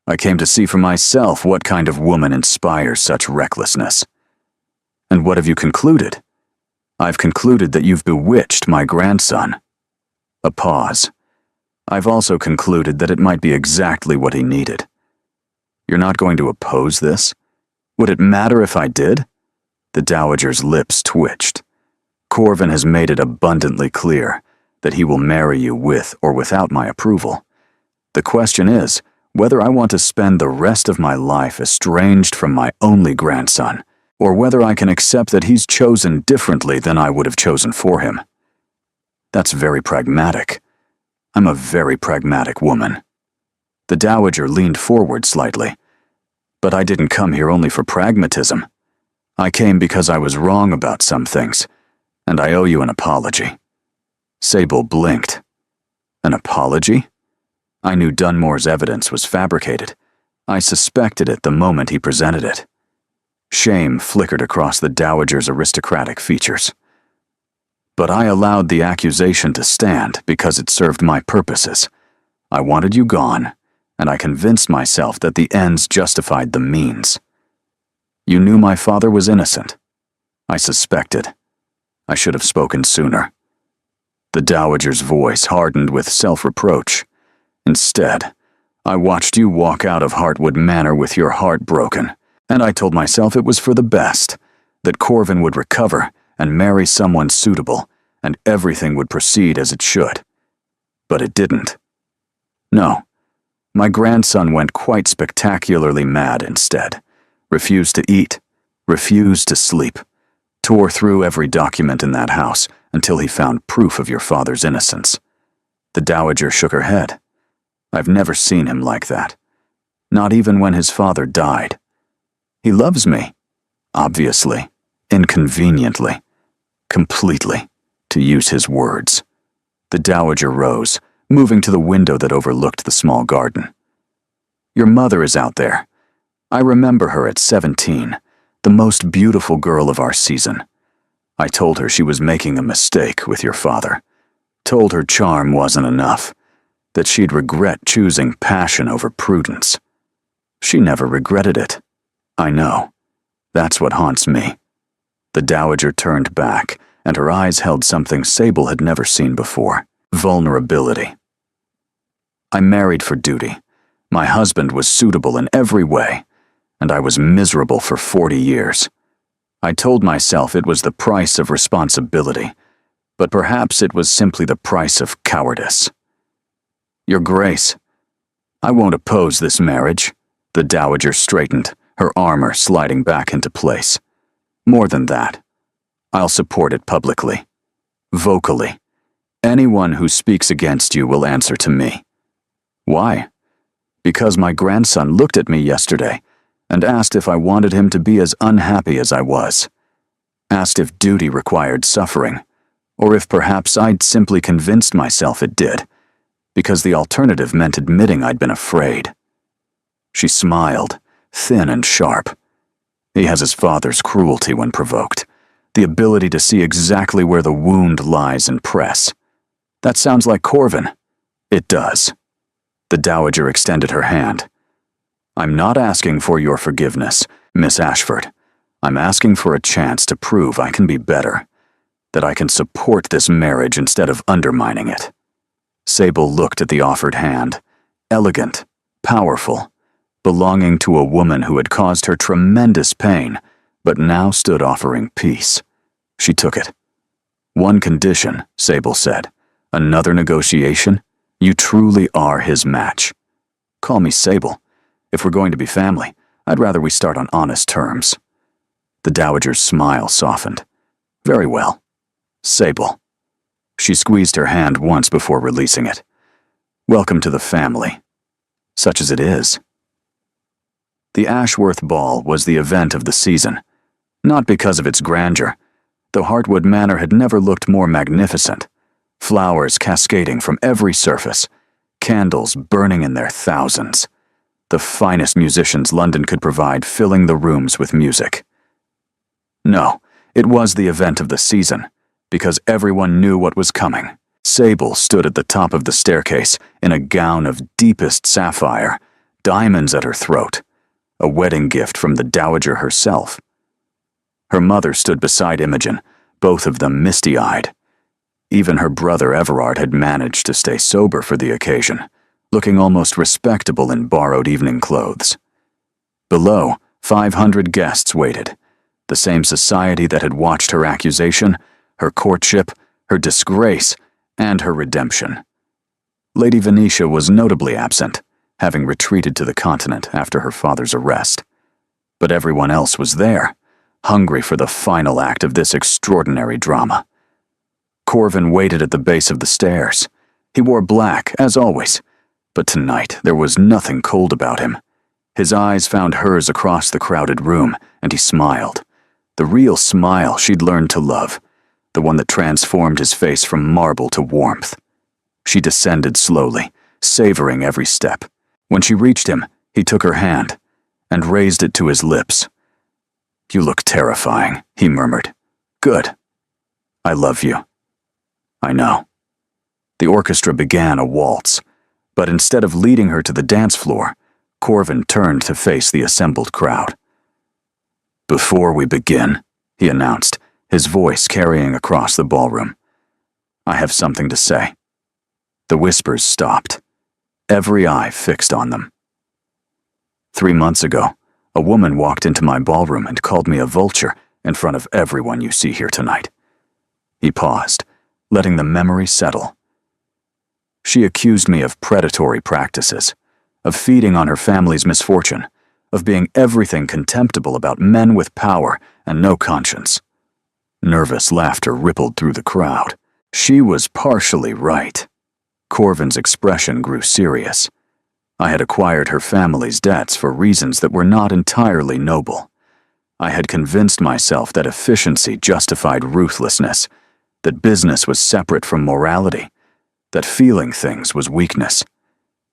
"I came to see for myself what kind of woman inspires such recklessness." "And what have you concluded?" "I've concluded that you've bewitched my grandson." A pause. "I've also concluded that it might be exactly what he needed." "You're not going to oppose this? Would it matter if I did?" The Dowager's lips twitched. "Corvin has made it abundantly clear that he will marry you with or without my approval. The question is whether I want to spend the rest of my life estranged from my only grandson, or whether I can accept that he's chosen differently than I would have chosen for him." "That's very pragmatic. I'm a very pragmatic woman." The Dowager leaned forward slightly. "But I didn't come here only for pragmatism. I came because I was wrong about some things, and I owe you an apology." Sable blinked. "An apology?" "I knew Dunmore's evidence was fabricated. I suspected it the moment he presented it." Shame flickered across the Dowager's aristocratic features. "But I allowed the accusation to stand because it served my purposes. I wanted you gone, and I convinced myself that the ends justified the means. You knew my father was innocent. I suspected. I should have spoken sooner." The Dowager's voice hardened with self-reproach. "Instead, I watched you walk out of Heartwood Manor with your heart broken, and I told myself it was for the best, that Corvin would recover and marry someone suitable, and everything would proceed as it should. But it didn't. No, my grandson went quite spectacularly mad instead, refused to eat, refused to sleep, tore through every document in that house until he found proof of your father's innocence." The Dowager shook her head. "I've never seen him like that. Not even when his father died. He loves me, obviously, inconveniently, completely, to use his words." The Dowager rose, moving to the window that overlooked the small garden. "Your mother is out there. I remember her at 17, the most beautiful girl of our season. I told her she was making a mistake with your father. Told her charm wasn't enough, that she'd regret choosing passion over prudence. She never regretted it. I know. That's what haunts me." The Dowager turned back, and her eyes held something Sable had never seen before: vulnerability. "I married for duty. My husband was suitable in every way, and I was miserable for 40 years. I told myself it was the price of responsibility, but perhaps it was simply the price of cowardice." "Your Grace, I won't oppose this marriage." The Dowager straightened, her armor sliding back into place. "More than that, I'll support it publicly, vocally. Anyone who speaks against you will answer to me." "Why?" "Because my grandson looked at me yesterday and asked if I wanted him to be as unhappy as I was. Asked if duty required suffering, or if perhaps I'd simply convinced myself it did, because the alternative meant admitting I'd been afraid. She smiled, thin and sharp. He has his father's cruelty when provoked, the ability to see exactly where the wound lies and press. That sounds like Corvin. It does. The Dowager extended her hand. I'm not asking for your forgiveness, Miss Ashford. I'm asking for a chance to prove I can be better, that I can support this marriage instead of undermining it. Sable looked at the offered hand, elegant, powerful, belonging to a woman who had caused her tremendous pain, but now stood offering peace. She took it. One condition, Sable said. Another negotiation? You truly are his match. Call me Sable. If we're going to be family, I'd rather we start on honest terms. The Dowager's smile softened. Very well. Sable. She squeezed her hand once before releasing it. Welcome to the family. Such as it is. The Ashworth Ball was the event of the season, not because of its grandeur, though Heartwood Manor had never looked more magnificent. Flowers cascading from every surface, candles burning in their thousands, the finest musicians London could provide filling the rooms with music. No, it was the event of the season, because everyone knew what was coming. Sable stood at the top of the staircase in a gown of deepest sapphire, diamonds at her throat, a wedding gift from the Dowager herself. Her mother stood beside Imogen, both of them misty-eyed. Even her brother Everard had managed to stay sober for the occasion, looking almost respectable in borrowed evening clothes. Below, 500 guests waited, the same society that had watched her accusation, her courtship, her disgrace, and her redemption. Lady Venetia was notably absent, having retreated to the continent after her father's arrest. But everyone else was there, hungry for the final act of this extraordinary drama. Corvin waited at the base of the stairs. He wore black, as always, but tonight there was nothing cold about him. His eyes found hers across the crowded room, and he smiled. The real smile she'd learned to love, the one that transformed his face from marble to warmth. She descended slowly, savoring every step. When she reached him, he took her hand and raised it to his lips. You look terrifying, he murmured. Good. I love you. I know. The orchestra began a waltz, but instead of leading her to the dance floor, Corvin turned to face the assembled crowd. Before we begin, he announced, his voice carrying across the ballroom, I have something to say. The whispers stopped, every eye fixed on them. 3 months ago, a woman walked into my ballroom and called me a vulture in front of everyone you see here tonight. He paused, letting the memory settle. She accused me of predatory practices, of feeding on her family's misfortune, of being everything contemptible about men with power and no conscience. Nervous laughter rippled through the crowd. She was partially right. Corvin's expression grew serious. I had acquired her family's debts for reasons that were not entirely noble. I had convinced myself that efficiency justified ruthlessness, that business was separate from morality, that feeling things was weakness.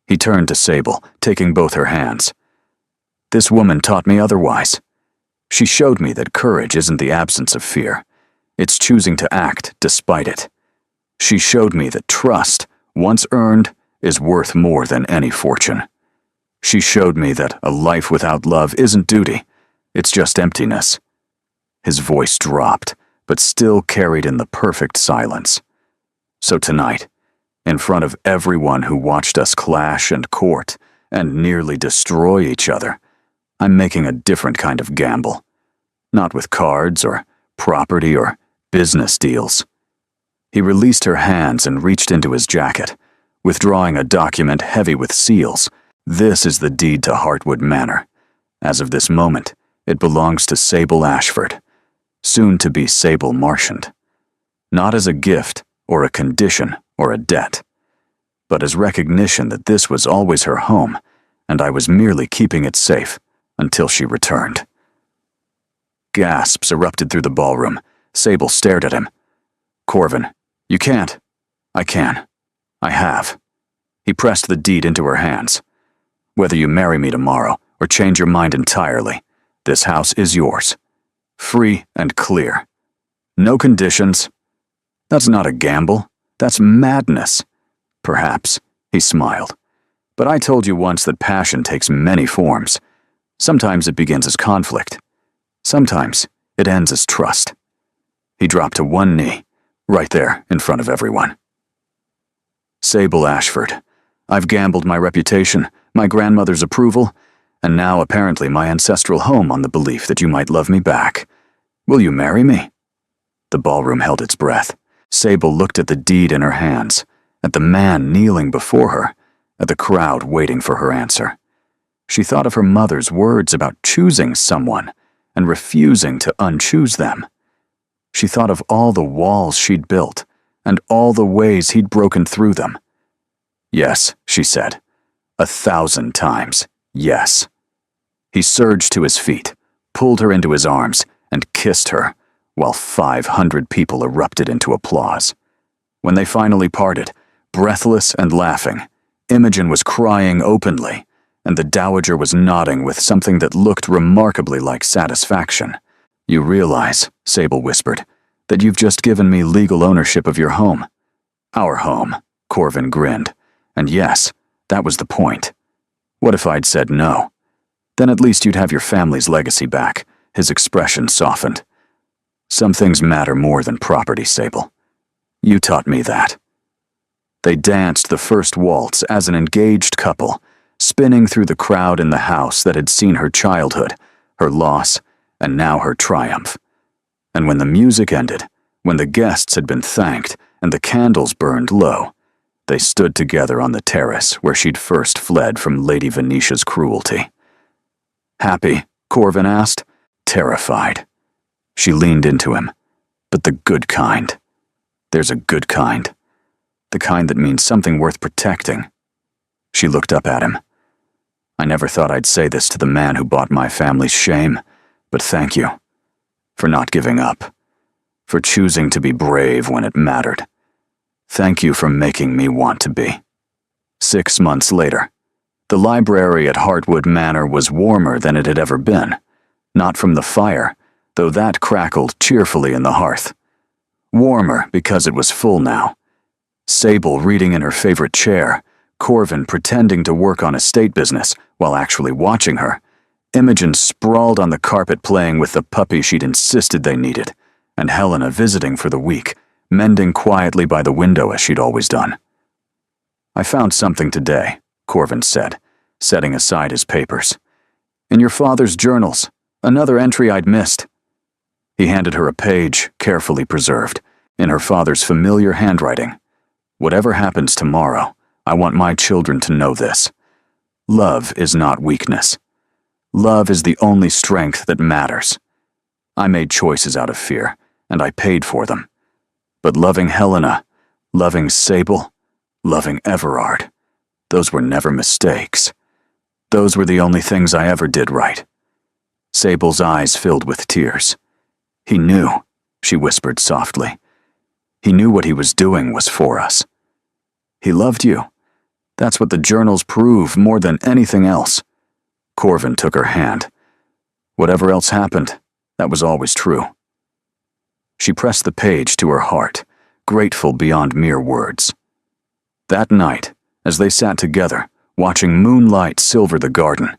He turned to Sable, taking both her hands. This woman taught me otherwise. She showed me that courage isn't the absence of fear. It's choosing to act despite it. She showed me that trust, once earned, is worth more than any fortune. She showed me that a life without love isn't duty, it's just emptiness. His voice dropped, but still carried in the perfect silence. So tonight, in front of everyone who watched us clash and court and nearly destroy each other, I'm making a different kind of gamble. Not with cards or property or business deals. He released her hands and reached into his jacket, withdrawing a document heavy with seals. This is the deed to Heartwood Manor. As of this moment, it belongs to Sable Ashford, soon to be Sable Marchant. Not as a gift or a condition or a debt, but as recognition that this was always her home, and I was merely keeping it safe until she returned. Gasps erupted through the ballroom. Sable stared at him. Corvin, You can't. I can. I have. He pressed the deed into her hands. Whether you marry me tomorrow or change your mind entirely, this house is yours. Free and clear. No conditions. That's not a gamble. That's madness. Perhaps, he smiled. But I told you once that passion takes many forms. Sometimes it begins as conflict. Sometimes it ends as trust. He dropped to one knee, right there in front of everyone. Sable Ashford, I've gambled my reputation, my grandmother's approval, and now apparently my ancestral home on the belief that you might love me back. Will you marry me? The ballroom held its breath. Sable looked at the deed in her hands, at the man kneeling before her, at the crowd waiting for her answer. She thought of her mother's words about choosing someone and refusing to unchoose them. She thought of all the walls she'd built and all the ways he'd broken through them. Yes, she said. 1,000 times, yes. He surged to his feet, pulled her into his arms, and kissed her, while 500 people erupted into applause. When they finally parted, breathless and laughing, Imogen was crying openly, and the dowager was nodding with something that looked remarkably like satisfaction. You realize, Sable whispered, that you've just given me legal ownership of your home. Our home, Corvin grinned. And yes, that was the point. What if I'd said no? Then at least you'd have your family's legacy back. His expression softened. Some things matter more than property, Sable. You taught me that. They danced the first waltz as an engaged couple, spinning through the crowd in the house that had seen her childhood, her loss, and now her triumph. And when the music ended, when the guests had been thanked and the candles burned low, they stood together on the terrace where she'd first fled from Lady Venetia's cruelty. Happy? Corvin asked. Terrified. She leaned into him. But the good kind. There's a good kind. The kind that means something worth protecting. She looked up at him. I never thought I'd say this to the man who bought my family's shame, but thank you. For not giving up. For choosing to be brave when it mattered. Thank you for making me want to be. 6 months later, the library at Heartwood Manor was warmer than it had ever been. Not from the fire, though that crackled cheerfully in the hearth. Warmer because it was full now. Sable reading in her favorite chair, Corvin pretending to work on estate business while actually watching her, Imogen sprawled on the carpet playing with the puppy she'd insisted they needed, and Helena visiting for the week, mending quietly by the window as she'd always done. I found something today, Corvin said, setting aside his papers. In your father's journals, another entry I'd missed. He handed her a page, carefully preserved, in her father's familiar handwriting. Whatever happens tomorrow, I want my children to know this. Love is not weakness. Love is the only strength that matters. I made choices out of fear, and I paid for them. But loving Helena, loving Sable, loving Everard, those were never mistakes. Those were the only things I ever did right. Sable's eyes filled with tears. He knew, she whispered softly. He knew what he was doing was for us. He loved you. That's what the journals prove more than anything else. Corvin took her hand. Whatever else happened, that was always true. She pressed the page to her heart, grateful beyond mere words. That night, as they sat together, watching moonlight silver the garden,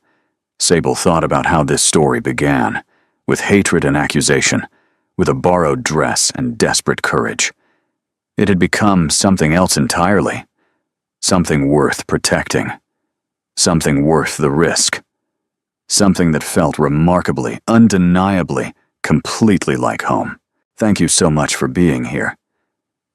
Sable thought about how this story began, with hatred and accusation, with a borrowed dress and desperate courage. It had become something else entirely, something worth protecting, something worth the risk, something that felt remarkably, undeniably, completely like home. Thank you so much for being here.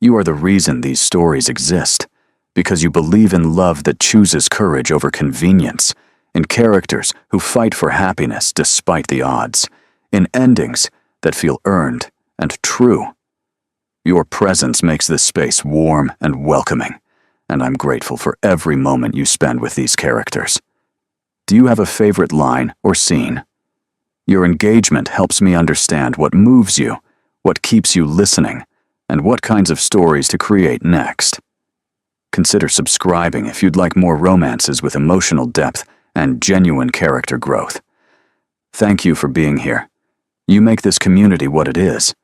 You are the reason these stories exist, because you believe in love that chooses courage over convenience, in characters who fight for happiness despite the odds, in endings that feel earned and true. Your presence makes this space warm and welcoming, and I'm grateful for every moment you spend with these characters. Do you have a favorite line or scene? Your engagement helps me understand what moves you, what keeps you listening, and what kinds of stories to create next. Consider subscribing if you'd like more romances with emotional depth and genuine character growth. Thank you for being here. You make this community what it is.